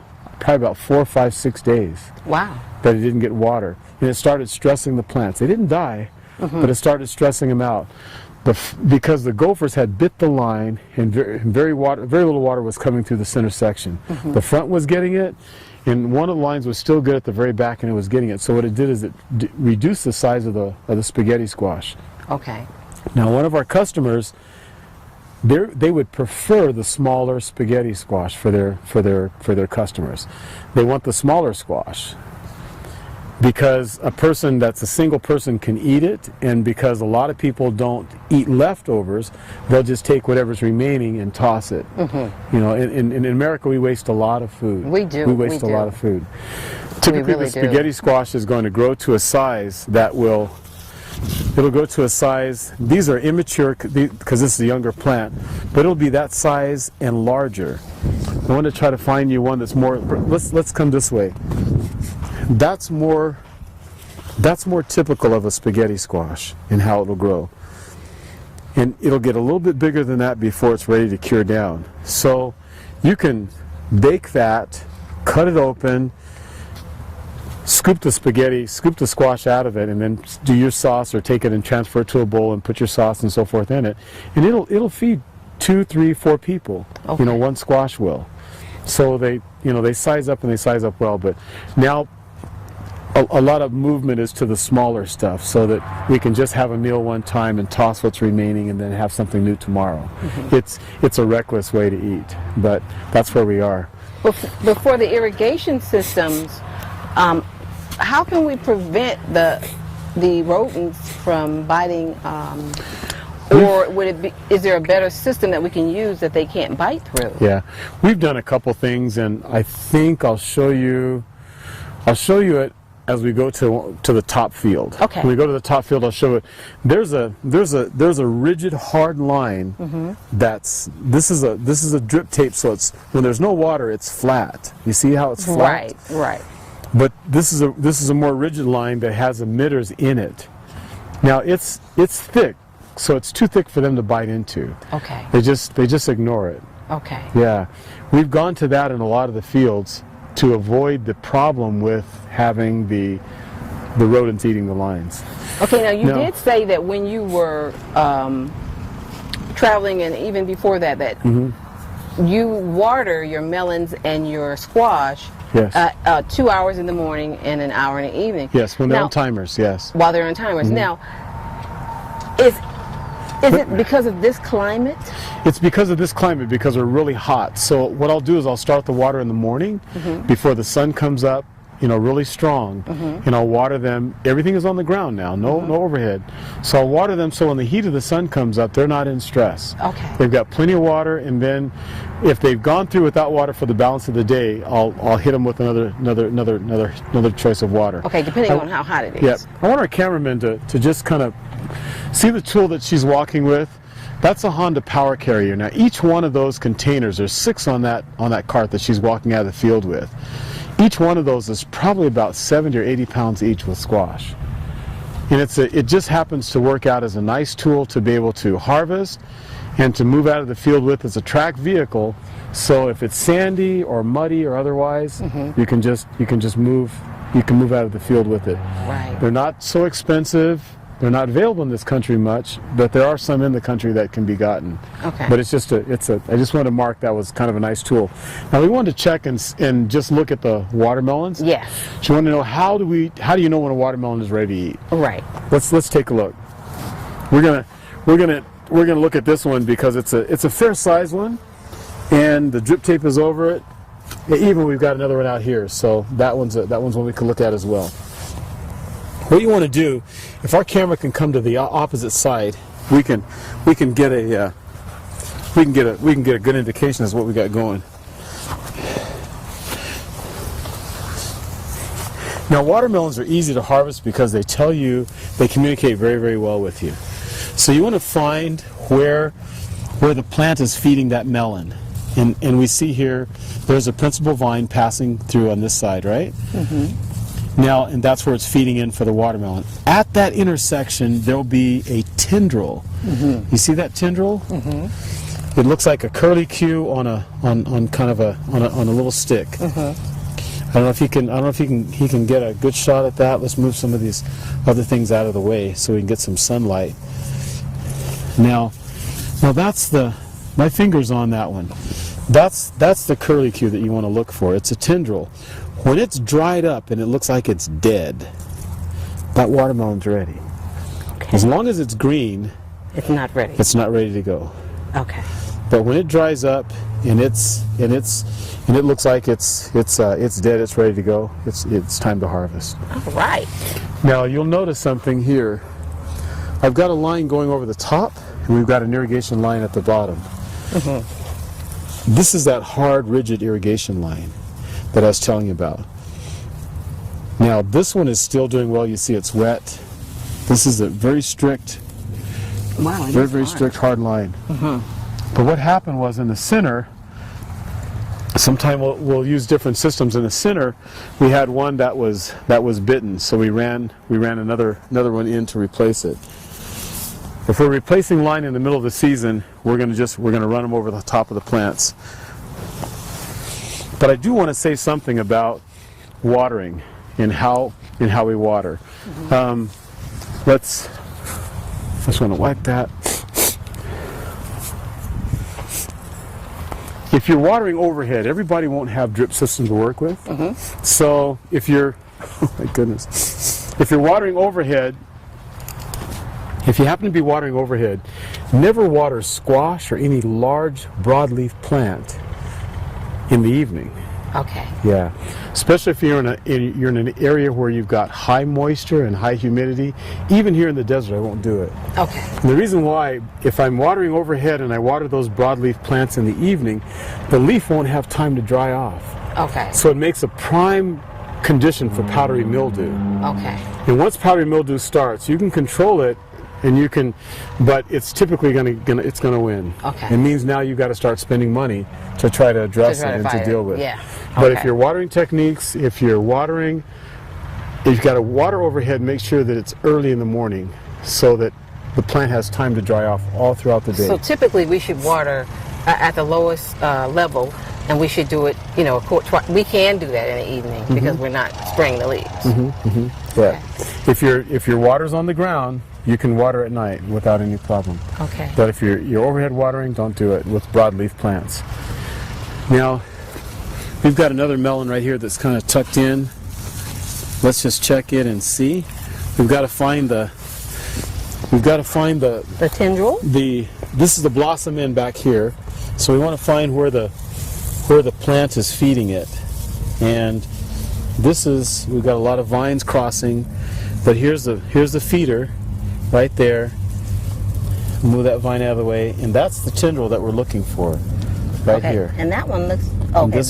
about 4, 5, 6 days Wow. that it didn't get water, and it started stressing the plants. They didn't die, but it started stressing them out. Because the gophers had bit the line and very little water was coming through the center section. The front was getting it, and one of the lines was still good at the very back, and it was getting it. So what it did is it reduced the size of the spaghetti squash. Okay. Now, one of our customers they would prefer the smaller spaghetti squash for their customers. They want the smaller squash because a single person can eat it, and because a lot of people don't eat leftovers, they'll just take whatever's remaining and toss it. You know, in America we waste a lot of food. We do. We waste a lot of food. Typically, really the spaghetti squash is going to grow to a size that it'll go to a size, these are immature because this is a younger plant, but it'll be that size and larger. I want to try to find you one that's more, let's come this way. That's more typical of a spaghetti squash in how it'll grow. And it'll get a little bit bigger than that before it's ready to cure down. So you can bake that, cut it open, scoop the squash out of it, and then do your sauce, or take it and transfer it to a bowl and put your sauce and so forth in it, and it'll feed 2, 3, 4 people. Okay. You know, one squash will. So they size up, and they size up well. But now a lot of movement is to the smaller stuff, so that we can just have a meal one time and toss what's remaining and then have something new tomorrow. It's a reckless way to eat, but that's where we are. Before the irrigation systems, how can we prevent the rodents from biting, or is there a better system that we can use that they can't bite through? Yeah, we've done a couple things, and I think I'll show you it as we go to the top field. Okay. When we go to the top field, I'll show it. There's a rigid, hard line. This is a drip tape, so it's, when there's no water, it's flat. You see how it's flat? Right. But this is a more rigid line that has emitters in it. Now it's thick, so it's too thick for them to bite into. Okay. They just ignore it. Okay. Yeah, we've gone to that in a lot of the fields to avoid the problem with having the rodents eating the lines. Okay, now you did say that when you were traveling, and even before that you water your melons and your squash. Yes. 2 hours in the morning and an hour in the evening. Yes, when they're on timers, yes. While they're on timers. Now, is it because of this climate? It's because of this climate, because we're really hot. So what I'll do is I'll start the water in the morning before the sun comes up, really strong, and I'll water them. Everything is on the ground now, no overhead. So I'll water them so when the heat of the sun comes up, they're not in stress. Okay. They've got plenty of water, and then if they've gone through without water for the balance of the day, I'll hit them with another choice of water. Okay, depending on how hot it is. Yeah. I want our cameraman to just kind of see the tool that she's walking with. That's a Honda power carrier. Now each one of those containers, there's 6 on that cart that she's walking out of the field with. Each one of those is probably about 70 or 80 pounds each with squash. And it just happens to work out as a nice tool to be able to harvest and to move out of the field with as a track vehicle. So if it's sandy or muddy or otherwise, you can move out of the field with it. Right. They're not so expensive. They're not available in this country much, but there are some in the country that can be gotten. Okay. But I just wanted to mark that was kind of a nice tool. Now we wanted to check and just look at the watermelons. Yes. So you want to know how do you know when a watermelon is ready to eat? Right. Let's take a look. We're gonna look at this one because it's a fair size one, and the drip tape is over it. Even we've got another one out here, so that one's one we can look at as well. What you want to do, if our camera can come to the opposite side, we can get a good indication as to what we got going. Now watermelons are easy to harvest because they communicate very, very well with you. So you want to find where the plant is feeding that melon. And we see here there's a principal vine passing through on this side, right? Now, and that's where it's feeding in for the watermelon. At that intersection, there'll be a tendril. You see that tendril? It looks like a curlicue on a little stick. I don't know if he can get a good shot at that. Let's move some of these other things out of the way so we can get some sunlight. Now that's my finger's on that one. That's the curlicue that you want to look for. It's a tendril. When it's dried up and it looks like it's dead, that watermelon's ready. Okay. As long as it's green, it's not ready. It's not ready to go. Okay. But when it dries up and it looks like it's dead, it's ready to go, it's time to harvest. All right. Now you'll notice something here. I've got a line going over the top, and we've got an irrigation line at the bottom. This is that hard, rigid irrigation line that I was telling you about. Now this one is still doing well. You see it's wet. This is a very strict, very strict, hard line. But what happened was in the center, sometime we'll use different systems. In the center, we had one that was bitten, so we ran another one in to replace it. If we're replacing line in the middle of the season, we're going to run them over the top of the plants. But I do want to say something about watering and how we water. Let's just want to wipe that. If you're watering overhead, everybody won't have drip systems to work with. So if you're, oh my goodness, if you're watering overhead, if you happen to be watering overhead, never water squash or any large broadleaf plant in the evening. Okay. Yeah, especially if you're in an area where you've got high moisture and high humidity. Even here in the desert, I won't do it. Okay. And the reason why, if I'm watering overhead and I water those broadleaf plants in the evening, the leaf won't have time to dry off. Okay. So it makes a prime condition for powdery mildew. Okay. And once powdery mildew starts, you can control it, and you can, but it's typically gonna win. Okay. It means now you've got to start spending money to try to address it and to deal with. Yeah. But if Okay. you're watering techniques, if you've got to water overhead, make sure that it's early in the morning so that the plant has time to dry off all throughout the day. So typically we should water at the lowest level, and we should do it, we can do that in the evening because we're not spraying the leaves. Yeah. If your water's on the ground, you can water at night without any problem. Okay. But if you're overhead watering, don't do it with broadleaf plants. Now, we've got another melon right here that's kind of tucked in. Let's just check it and see. We've got to find the tendril? This is the blossom end back here. So we want to find where the plant is feeding it. And we've got a lot of vines crossing, but here's the feeder right there. Move that vine out of the way, and that's the tendril that we're looking for right here. And that one looks one. Okay.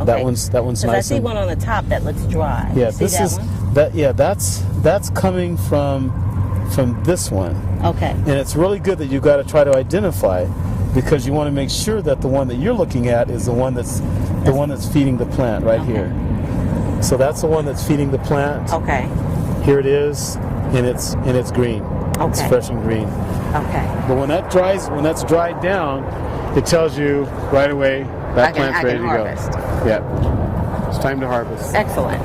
That one's nice. I see one on the top that looks dry. Yeah, You see this that is one? that's coming from this one. Okay. And it's really good that you've got to try to identify, because you want to make sure that the one that you're looking at is the one that's feeding the plant right here. So that's the one that's feeding the plant. Okay. Here it is, and it's green. Okay. It's fresh and green. Okay. But when that's dried down, it tells you right away that plant's ready to harvest. go. Yeah. It's time to harvest. Excellent.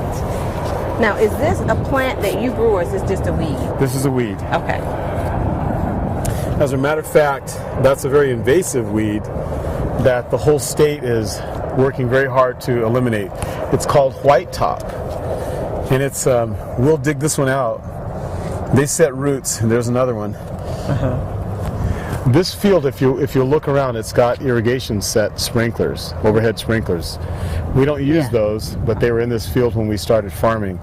Now, is this a plant that you grew, or is this just a weed? This is a weed. Okay. As a matter of fact, that's a very invasive weed that the whole state is working very hard to eliminate. It's called white top. And it's, we'll dig this one out. They set roots, and there's another one. This field, if you look around, it's got irrigation set sprinklers, overhead sprinklers. We don't use those, but they were in this field when we started farming.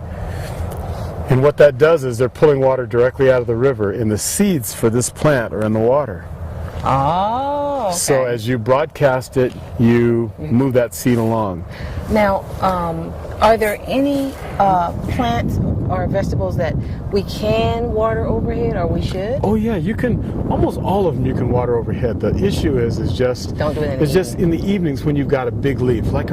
And what that does is they're pulling water directly out of the river, and the seeds for this plant are in the water. Oh, okay. So as you broadcast it, you move that seed along. Now, are there any plants or vegetables that we can water overhead, or we should? Oh yeah, you can. Almost all of them you can water overhead. The issue is just don't do it in the just in the evenings when you've got a big leaf, like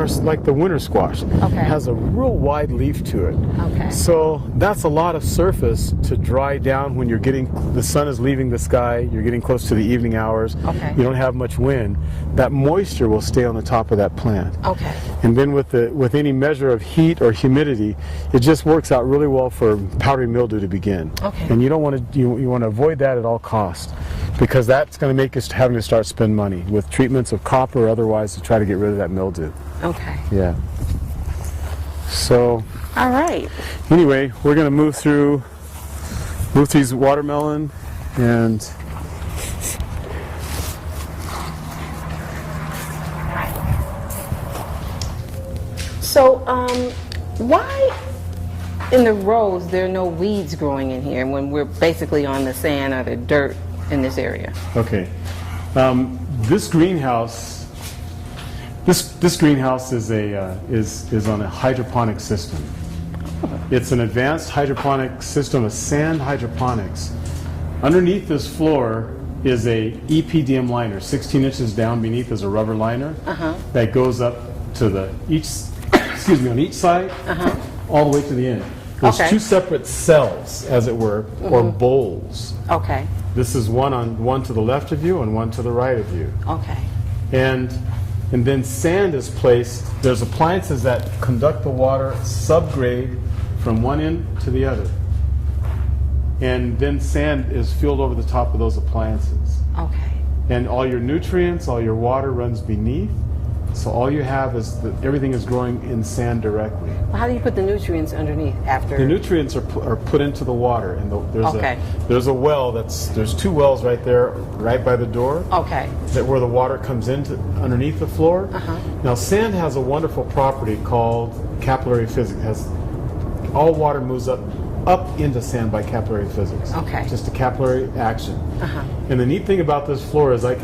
the winter squash. Okay. It has a real wide leaf to it. Okay. So that's a lot of surface to dry down when the sun is leaving the sky. You're getting close to the evening hours. Okay. You don't have much wind. That moisture will stay on the top of that plant. Okay. And then with any measure of heat or humidity, it just works out really well for powdery mildew to begin. Okay. And you don't want to you want to avoid that at all costs, because that's going to make us having to start spend money with treatments of copper or otherwise to try to get rid of that mildew. Okay. Yeah. So. All right. Anyway, we're going to move through these watermelon, and So, why in the rows there are no weeds growing in here when we're basically on the sand or the dirt in this area? Okay. This greenhouse, this greenhouse is on a hydroponic system. It's an advanced hydroponic system of sand hydroponics. Underneath this floor is a EPDM liner, 16 inches down beneath is a rubber liner that goes up to the on each side, all the way to the end. There's Okay. two separate cells, as it were, or bowls. Okay. This is one to the left of you and one to the right of you. Okay. And then sand is placed. There's appliances that conduct the water subgrade from one end to the other. And then sand is filled over the top of those appliances. Okay. And all your nutrients, all your water runs beneath. So all you have is everything is growing in sand directly. Well, how do you put the nutrients underneath after? The nutrients are put into the water, and Okay. there's a well there's two wells right there, right by the door. Okay. That where the water comes into underneath the floor. Now sand has a wonderful property called capillary physics. All water moves up into sand by capillary physics. Okay. Just a capillary action. And the neat thing about this floor is I've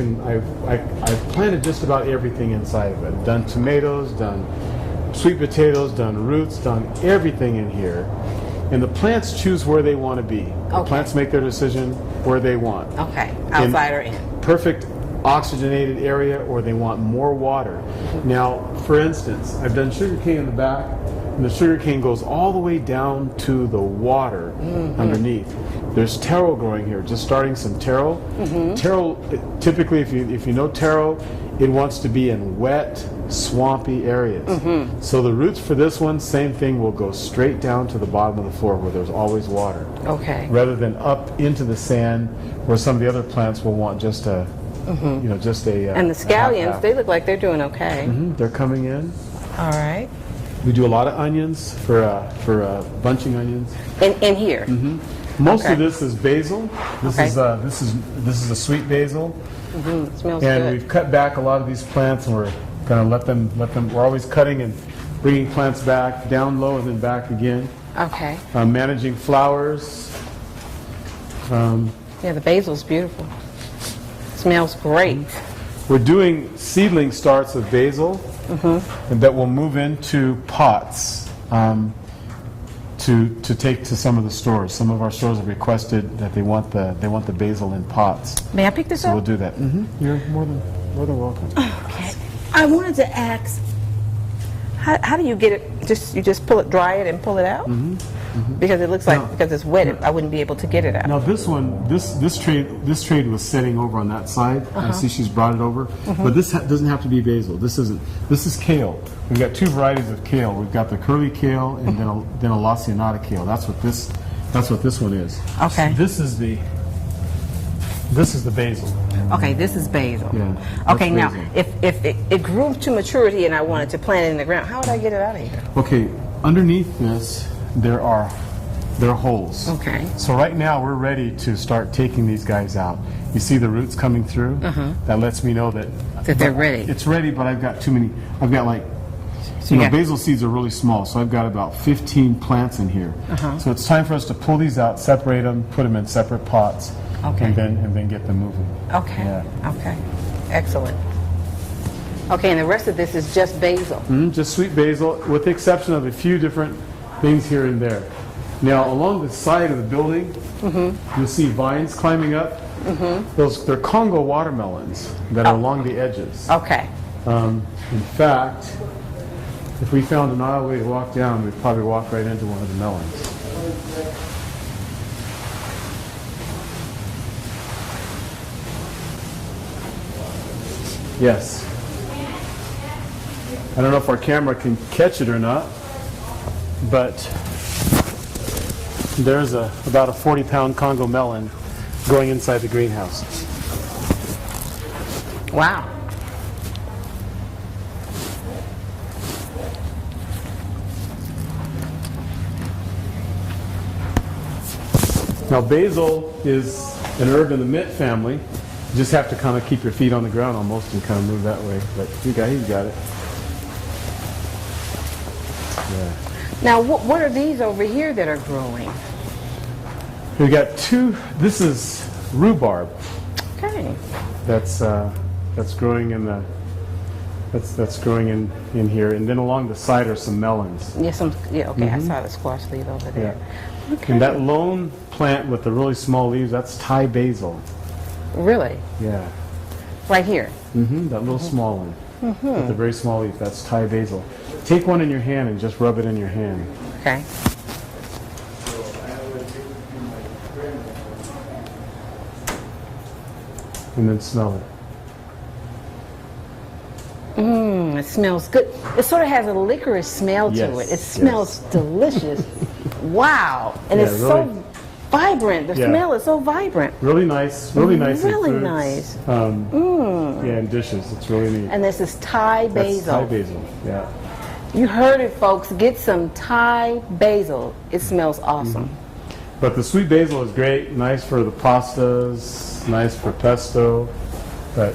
planted just about everything inside of it. I've done tomatoes, done sweet potatoes, done roots, done everything in here. And the plants choose where they want to be. The Okay. plants make their decision where they want. Okay. Outside or in? Perfect oxygenated area, or they want more water. Now, for instance, I've done sugarcane in the back, and the sugarcane goes all the way down to the water underneath. There's taro growing here, just starting some taro. Taro, typically, if you know taro, it wants to be in wet, swampy areas. So the roots for this one, same thing, will go straight down to the bottom of the floor where there's always water, Okay. rather than up into the sand where some of the other plants will want just a, just a. And the scallions, half-half. they look like they're doing okay. They're coming in. All right. We do a lot of onions for bunching onions. In here. Most Okay. of this is basil. This Okay. is a sweet basil, It smells and good. we've cut back a lot of these plants, and we're gonna let them. We're always cutting and bringing plants back down low and then back again. Okay. Managing flowers. Yeah, the basil's beautiful. Smells great. We're doing seedling starts of basil, and that will move into pots to take to some of the stores. Some of our stores have requested that they want the basil in pots, May I pick this so up? we'll do that. You're more than welcome. Okay. I wanted to ask, how do you get it? You just pull it, dry it, and pull it out? Because it looks like because it's wet, I wouldn't be able to get it out. Now this one, this trade was sitting over on that side. I see she's brought it over, but this doesn't have to be basil. This is kale. We've got two varieties of kale. We've got the curly kale and then a laccionata kale. That's what this one is. Okay. This is the basil. Okay, this is basil. Yeah, Okay, that's now basil. if it grew to maturity and I wanted to plant it in the ground, how would I get it out of here? Okay, underneath this there are holes. Okay. So right now we're ready to start taking these guys out. You see the roots coming through? That lets me know that They're ready. it's ready, but I've got too many. I've got like, basil seeds are really small, so I've got about 15 plants in here. So it's time for us to pull these out, separate them, put them in separate pots, Okay. and then get them moving. Okay. Yeah. Okay. Excellent. Okay, and the rest of this is just basil. Just sweet basil, with the exception of a few different things here and there. Now, along the side of the building, you'll see vines climbing up. They're Congo watermelons that are along the edges. Okay. In fact, if we found an aisle way to walk down, we'd probably walk right into one of the melons. Yes. I don't know if our camera can catch it or not, but there's about a 40-pound Congo melon growing inside the greenhouse. Wow. Now basil is an herb in the mint family. You just have to kind of keep your feet on the ground almost and kind of move that way. But he's got it. Yeah. Now, what are these over here that are growing? We got two. This is rhubarb. Okay. That's growing in the. That's growing in here, and then along the side are some melons. Yeah, okay, I saw the squash leaf over there. Yeah. Okay. And that lone plant with the really small leaves, that's Thai basil. Really? Yeah. Right here? That little small one. With the very small leaf, that's Thai basil. Take one in your hand and just rub it in your hand. Okay. And then smell it. It smells good. It sort of has a licorice smell to Yes, it. It smells delicious. Wow. And Yeah, it's really. so vibrant. The Yeah. smell is so vibrant. Really nice. Really nice. in Really foods. nice. Yeah, in dishes. It's really neat. And this is Thai That's basil. Thai basil. Yeah. You heard it, folks. Get some Thai basil. It smells awesome. But the sweet basil is great. Nice for the pastas. Nice for pesto. But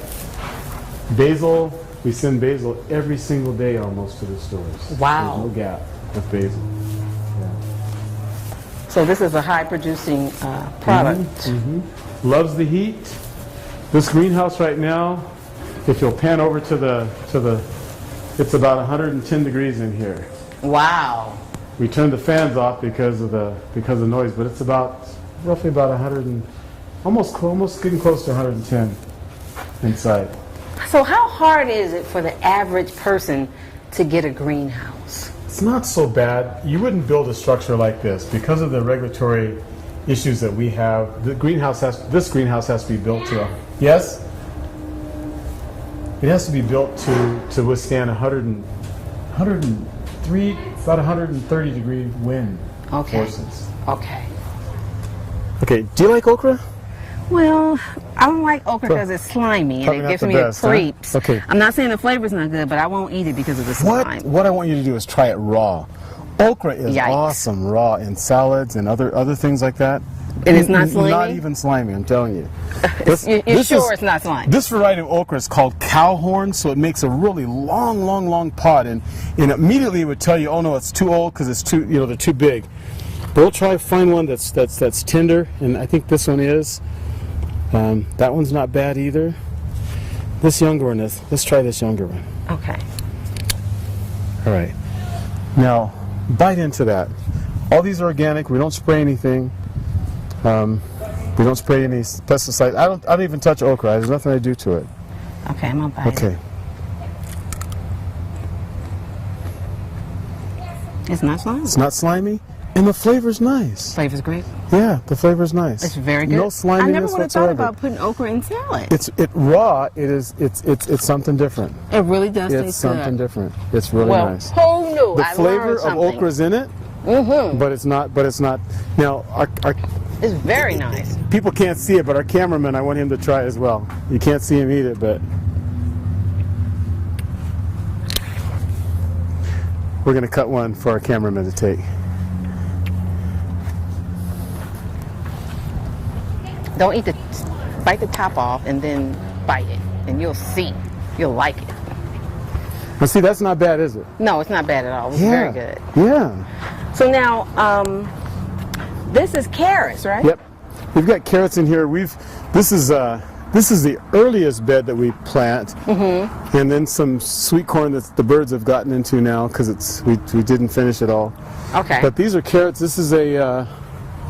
basil, we send basil every single day almost to the stores. Wow. There's no gap with basil. So this is a high-producing product. Loves the heat. This greenhouse right now, if you'll pan over to the, it's about 110 degrees in here. Wow. We turned the fans off because of the noise, but it's roughly about 100 and almost getting close to 110 inside. So how hard is it for the average person to get a greenhouse? It's not so bad. You wouldn't build a structure like this because of the regulatory issues that we have. This greenhouse has to be built to. Yes. It has to be built to withstand 103, about 130 degree wind forces. Okay. Okay. Do you like okra? Well, I don't like okra because it's slimy and Probably it not gives the me best, huh? creeps. Okay. I'm not saying the flavor's not good, but I won't eat it because of the slime. What I want you to do is try it raw. Okra is Yikes. awesome raw in salads and other things like that. And it's not slimy? Not even slimy, I'm telling you. You're sure it's not slimy? This variety of okra is called cowhorn, so it makes a really long pod, and immediately it would tell you, oh no, it's too old because it's too, they're too big. But we'll try to find one that's tender, and I think this one is. That one's not bad either. This younger one is. Let's try this younger one. Okay. All right. Now, bite into that. All these are organic. We don't spray anything. We don't spray any pesticides. I don't even touch okra. There's nothing I do to it. Okay, I'm gonna bite it. Okay. It's not slimy. It's not slimy, and the flavor's nice. Flavor's great. Yeah, the flavor's nice. It's very good. No sliminess I never would have thought whatsoever. about putting okra in salad. It's raw. It's something different. It really does It's taste something good. different. It's really Well, nice. who knew? The I flavor learned of something. okra's in it, but it's not. Now, our It's very nice. people can't see it, but our cameraman, I want him to try as well. You can't see him eat it, but we're going to cut one for our cameraman to take. Don't eat bite the top off and then bite it, and you'll see. You'll like it. Now, see, that's not bad, is it? No, it's not bad at all. It's very good. Yeah. So now, this is carrots, right? Yep. We've got carrots in here. This is the earliest bed that we plant, and then some sweet corn that the birds have gotten into now because we didn't finish it all. Okay. But these are carrots. This is a.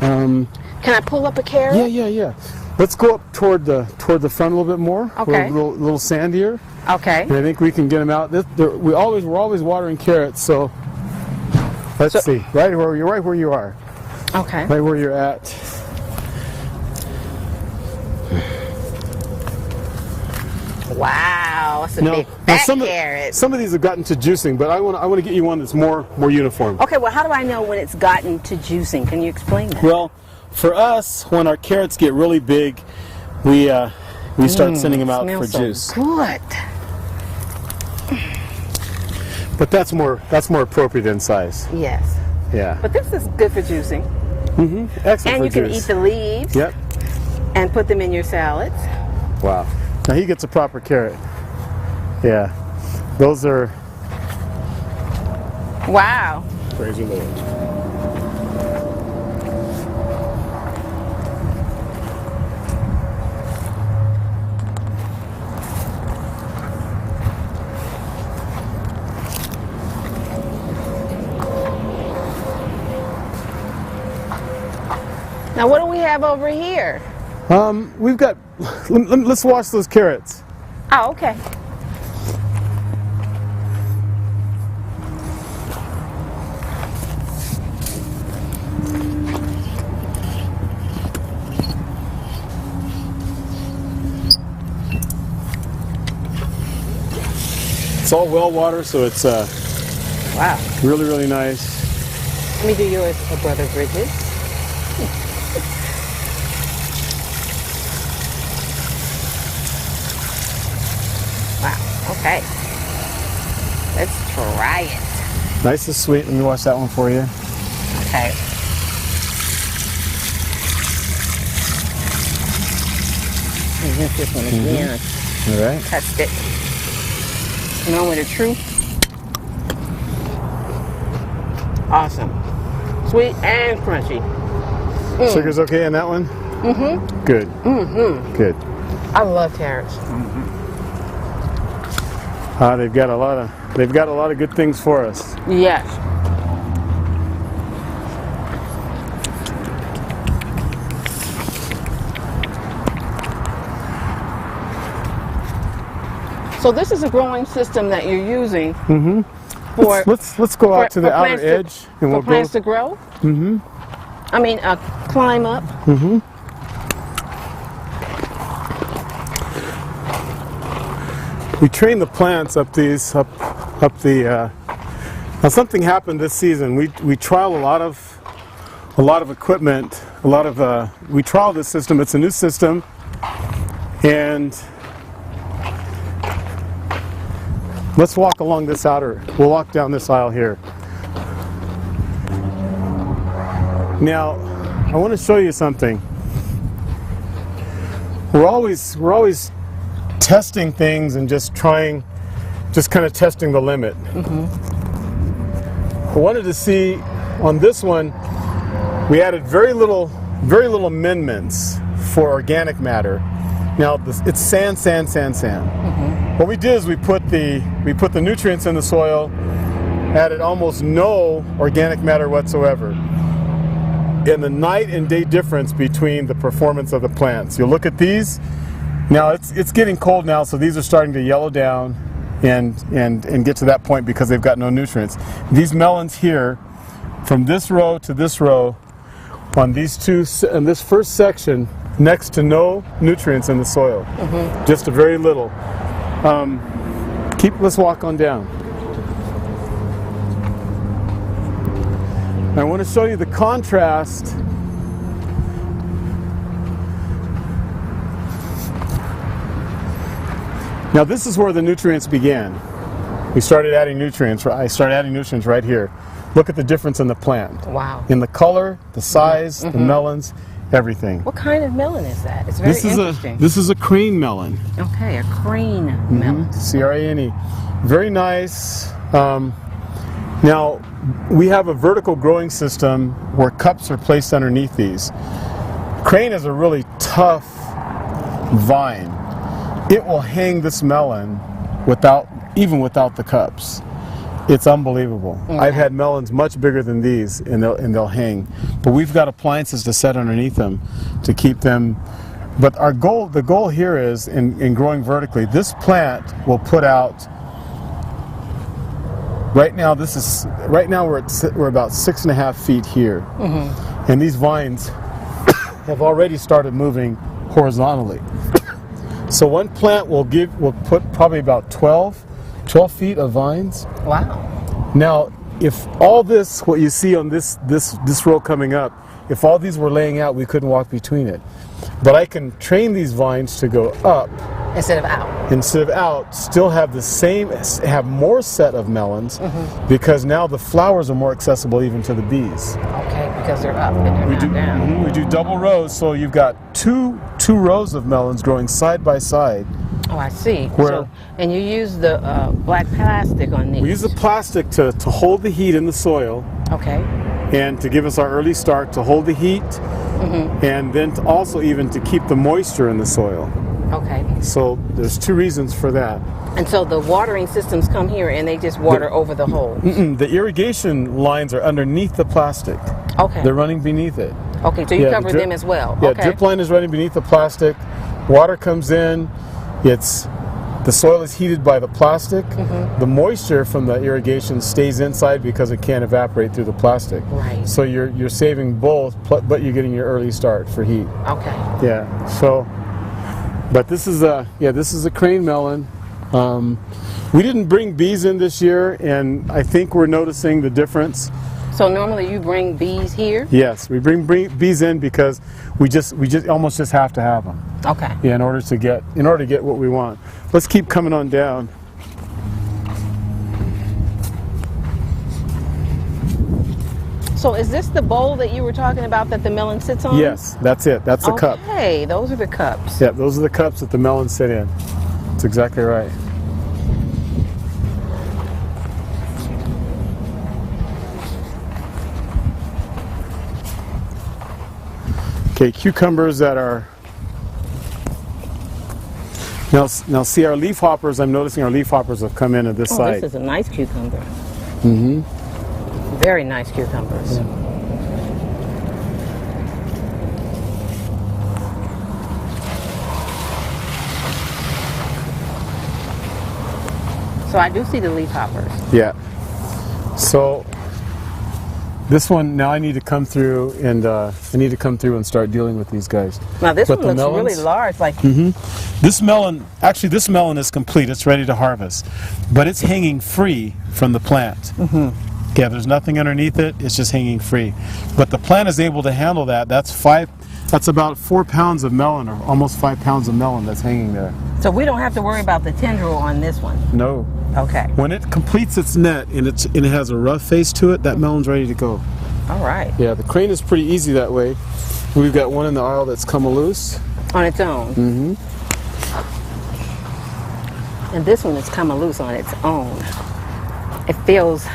Can I pull up a carrot? Yeah. Let's go up toward the front a little bit more. Okay. A little sandier. Okay. And I think we can get them out. We're always watering carrots, so let's see. Right where you are. Okay. Right where you're at. Wow, it's a big fat carrot. Some of these have gotten to juicing, but I want to get you one that's more uniform. Okay, well, how do I know when it's gotten to juicing? Can you explain that? Well, for us, when our carrots get really big, we start sending them out for juice. Good. But that's more appropriate in size. Yes. Yeah. But this is good for juicing. Excellent And for you can juice. eat the leaves. Yep. And put them in your salads. Wow. Now he gets a proper carrot. Yeah. Those are. Wow. Praise the Lord. Now, what do we have over here? We've got, let's wash those carrots. Oh, okay. It's all well water, so it's Wow. really, really nice. Let me do yours, Brother Bridges. Wow. Okay. Let's try it. Nice and sweet. Let me wash that one for you. Okay. Use this one again. All right. Touched it. Moment of truth. Awesome. Sweet and crunchy. Sugar's okay in that one? Mm-hmm. Good. Mm-hmm. Good. I love carrots. They've got a lot of good things for us. Yes. So this is a growing system that you're using for Let's go out to the outer plants edge and we'll for plants go. to grow. Mm-hmm. I mean, climb up. Mm-hmm. We train the plants up the. Now something happened this season. We trial a lot of equipment. We trial this system. It's a new system, and let's walk along this outer. We'll walk down this aisle here. Now, I want to show you something. We're always testing things and just kind of testing the limit. I wanted to see on this one, we added very little amendments for organic matter. Now it's sand. What we did is we put the nutrients in the soil, added almost no organic matter whatsoever. And the night and day difference between the performance of the plants. You'll look at these. Now it's getting cold now, so these are starting to yellow down and get to that point because they've got no nutrients. These melons here, from this row to this row, on these two, in this first section, next to no nutrients in the soil, just a very little. Let's walk on down. I want to show you the contrast. Now this is where the nutrients began. We started adding nutrients. I started adding nutrients right here. Look at the difference in the plant. Wow. In the color, the size, the melons, everything. What kind of melon is that? It's very interesting. This is a crane melon. Okay, a crane melon. C-R-A-N-E. Very nice. Now, we have a vertical growing system where cups are placed underneath these. Crane is a really tough vine. It will hang this melon even without the cups. It's unbelievable. Okay. I've had melons much bigger than these, and they'll hang. But we've got appliances to set underneath them to keep them. But the goal here is in growing vertically. This plant will put out. Right now we're about 6.5 feet here, and these vines have already started moving horizontally. So one plant will put probably about 12 feet of vines. Wow. Now, if all this, what you see on this row coming up, if all these were laying out, we couldn't walk between it. But I can train these vines to go up Instead of out. still have more set of melons, because now the flowers are more accessible even to the bees. Okay, because they're up and they're not down. We do double rows, so you've got two rows of melons growing side by side Oh, I see. Where- And you use the black plastic on these. We use the plastic to hold the heat in the soil Okay. and to give us our early start to hold the heat, and then to also even to keep the moisture in the soil. Okay. So there's two reasons for that. And so the watering systems come here and they just water over the hole. The irrigation lines are underneath the plastic. Okay. They're running beneath it. Okay, so you Yeah, the cover drip- them as well. Yeah, Okay. drip line is running beneath the plastic. Water comes in. The soil is heated by the plastic. The moisture from the irrigation stays inside because it can't evaporate through the plastic. Right. So you're saving both, but you're getting your early start for heat. Okay. Yeah. So, but this is a crane melon. We didn't bring bees in this year, and I think we're noticing the difference. So normally you bring bees here? Yes, we bring bees in because we just almost just have to have them. Okay. Yeah, in order to get what we want. Let's keep coming on down. So is this the bowl that you were talking about that the melon sits on? Yes, that's it. That's the cup. Okay, those are the cups. Yeah, those are the cups that the melons sit in. That's exactly right. Okay, cucumbers that are now see our leaf hoppers. I'm noticing our leaf hoppers have come in at this Oh, side. this is a nice cucumber. Mm-hmm. Very nice cucumbers. Yeah. So I do see the leaf hoppers. Yeah. So this one now I need to come through and start dealing with these guys. Now this But one the looks really melons- large. Like This melon is complete. It's ready to harvest, but it's hanging free from the plant. Yeah, there's nothing underneath it. It's just hanging free. But the plant is able to handle that. That's about 4 pounds of melon, or almost 5 pounds of melon that's hanging there. so we don't have to worry about the tendril on this one. No. Okay. When it completes its net and it has a rough face to it, that melon's ready to go. All right. Yeah, the crane is pretty easy that way. We've got one in the aisle that's come loose. On its own. Mm-hmm. And this one has come loose on its own. It feels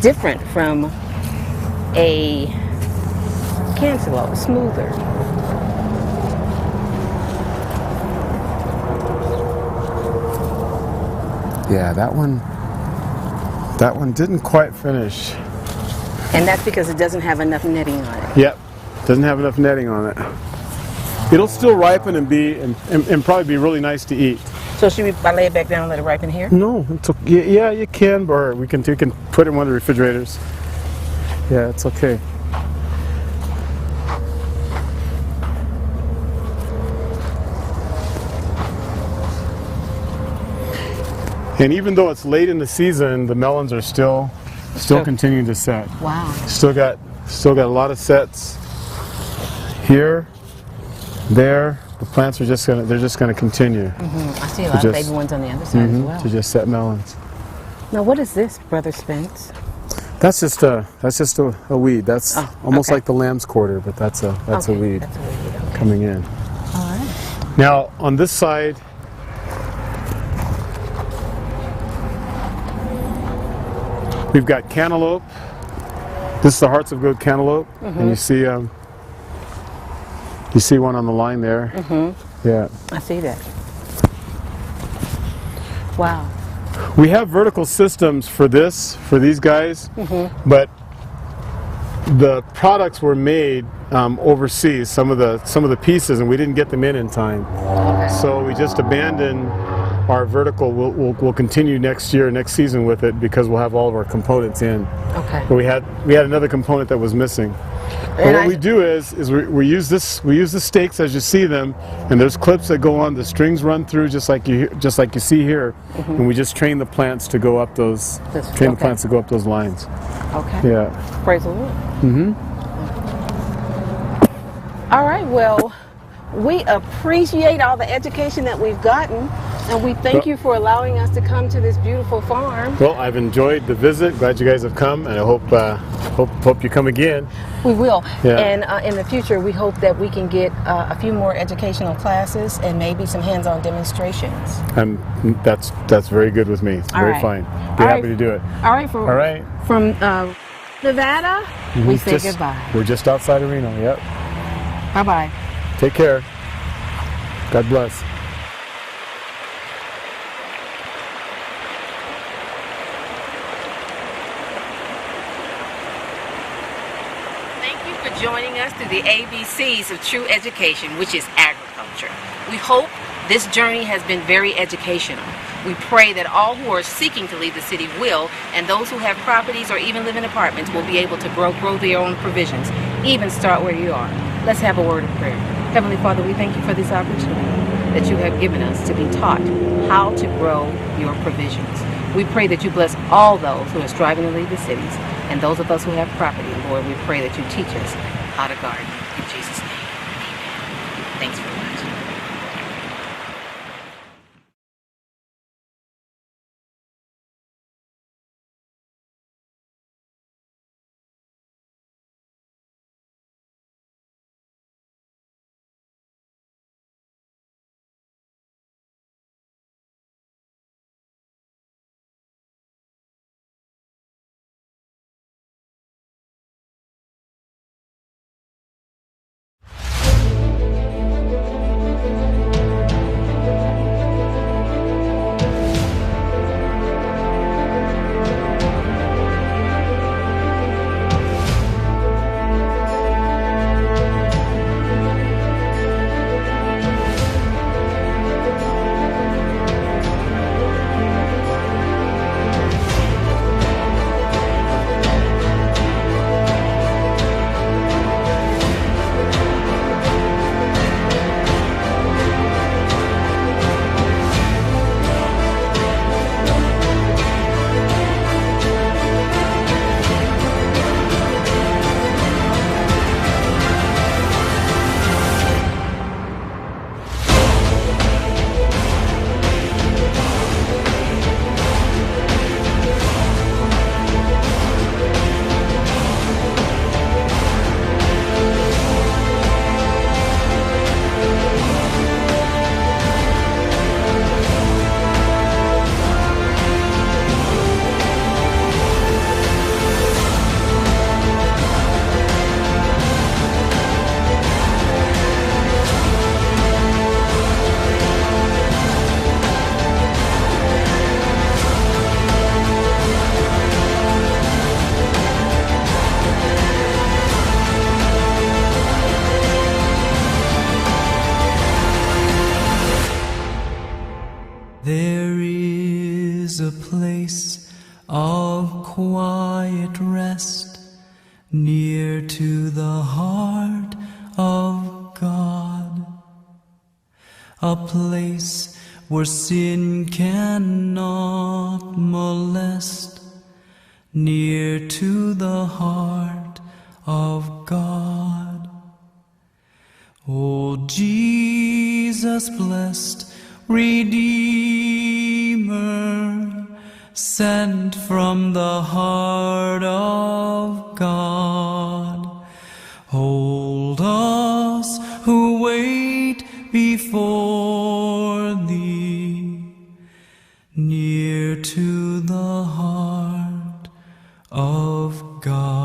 different from a cantaloupe, smoother. Yeah, that one didn't quite finish. And that's because it doesn't have enough netting on it. Yep, doesn't have enough netting on it. It'll still ripen and probably be really nice to eat. So should I lay it back down and let it ripen here? No, it's okay. Yeah, you can, or we can put it in one of the refrigerators. Yeah, it's okay. And even though it's late in the season, the melons are still continuing to set. Wow. Still got a lot of sets here, there. The plants are just gonna continue I see a lot of just- baby ones on the other side as well. to just set melons. Now what is this, Brother Spence? That's just a weed. That's almost okay. like the lamb's quarter, but that's a Okay, weed That's a weed. Okay. coming in. All right. Now on this side, we've got cantaloupe. This is the Hearts of Good cantaloupe, and you see one on the line there. Yeah. I see that. Wow. We have vertical systems for these guys, but the products were made overseas. Some of the pieces, and we didn't get them in time. So we just abandoned our vertical. We'll continue next season with it because we'll have all of our components in. Okay. But we had another component that was missing. But what we do is we use the stakes as you see them, and there's clips that go on. The strings run through just like you see here, and we just train the plants to go up those lines. Okay. Yeah. Praise the Lord. All right. Well, we appreciate all the education that we've gotten. And we thank you for allowing us to come to this beautiful farm. Well, I've enjoyed the visit. Glad you guys have come, and I hope you come again. We will. Yeah. And in the future, we hope that we can get a few more educational classes and maybe some hands-on demonstrations. And that's very good with me. It's All very right. fine. Be All happy right. to do it. All right. All right. From Nevada, we say Just- goodbye. We're just outside of Reno. Yep. Bye-bye. Take care. God bless. Thank you for joining us through the ABCs of true education, which is agriculture. We hope this journey has been very educational. We pray that all who are seeking to leave the city will, and those who have properties or even live in apartments will be able to grow their own provisions, even start where you are. Let's have a word of prayer. Heavenly Father, we thank you for this opportunity that you have given us to be taught how to grow your provisions. We pray that you bless all those who are striving to leave the cities, and those of us who have property. Lord, we pray that you teach us how to garden. In Jesus' name, amen. Thanks for watching. There is a place of quiet rest near to the heart of God, a place where sin cannot molest, near to the heart of God. O Jesus blessed Redeemer, sent from the heart of God, hold us who wait before thee, near to the heart of God.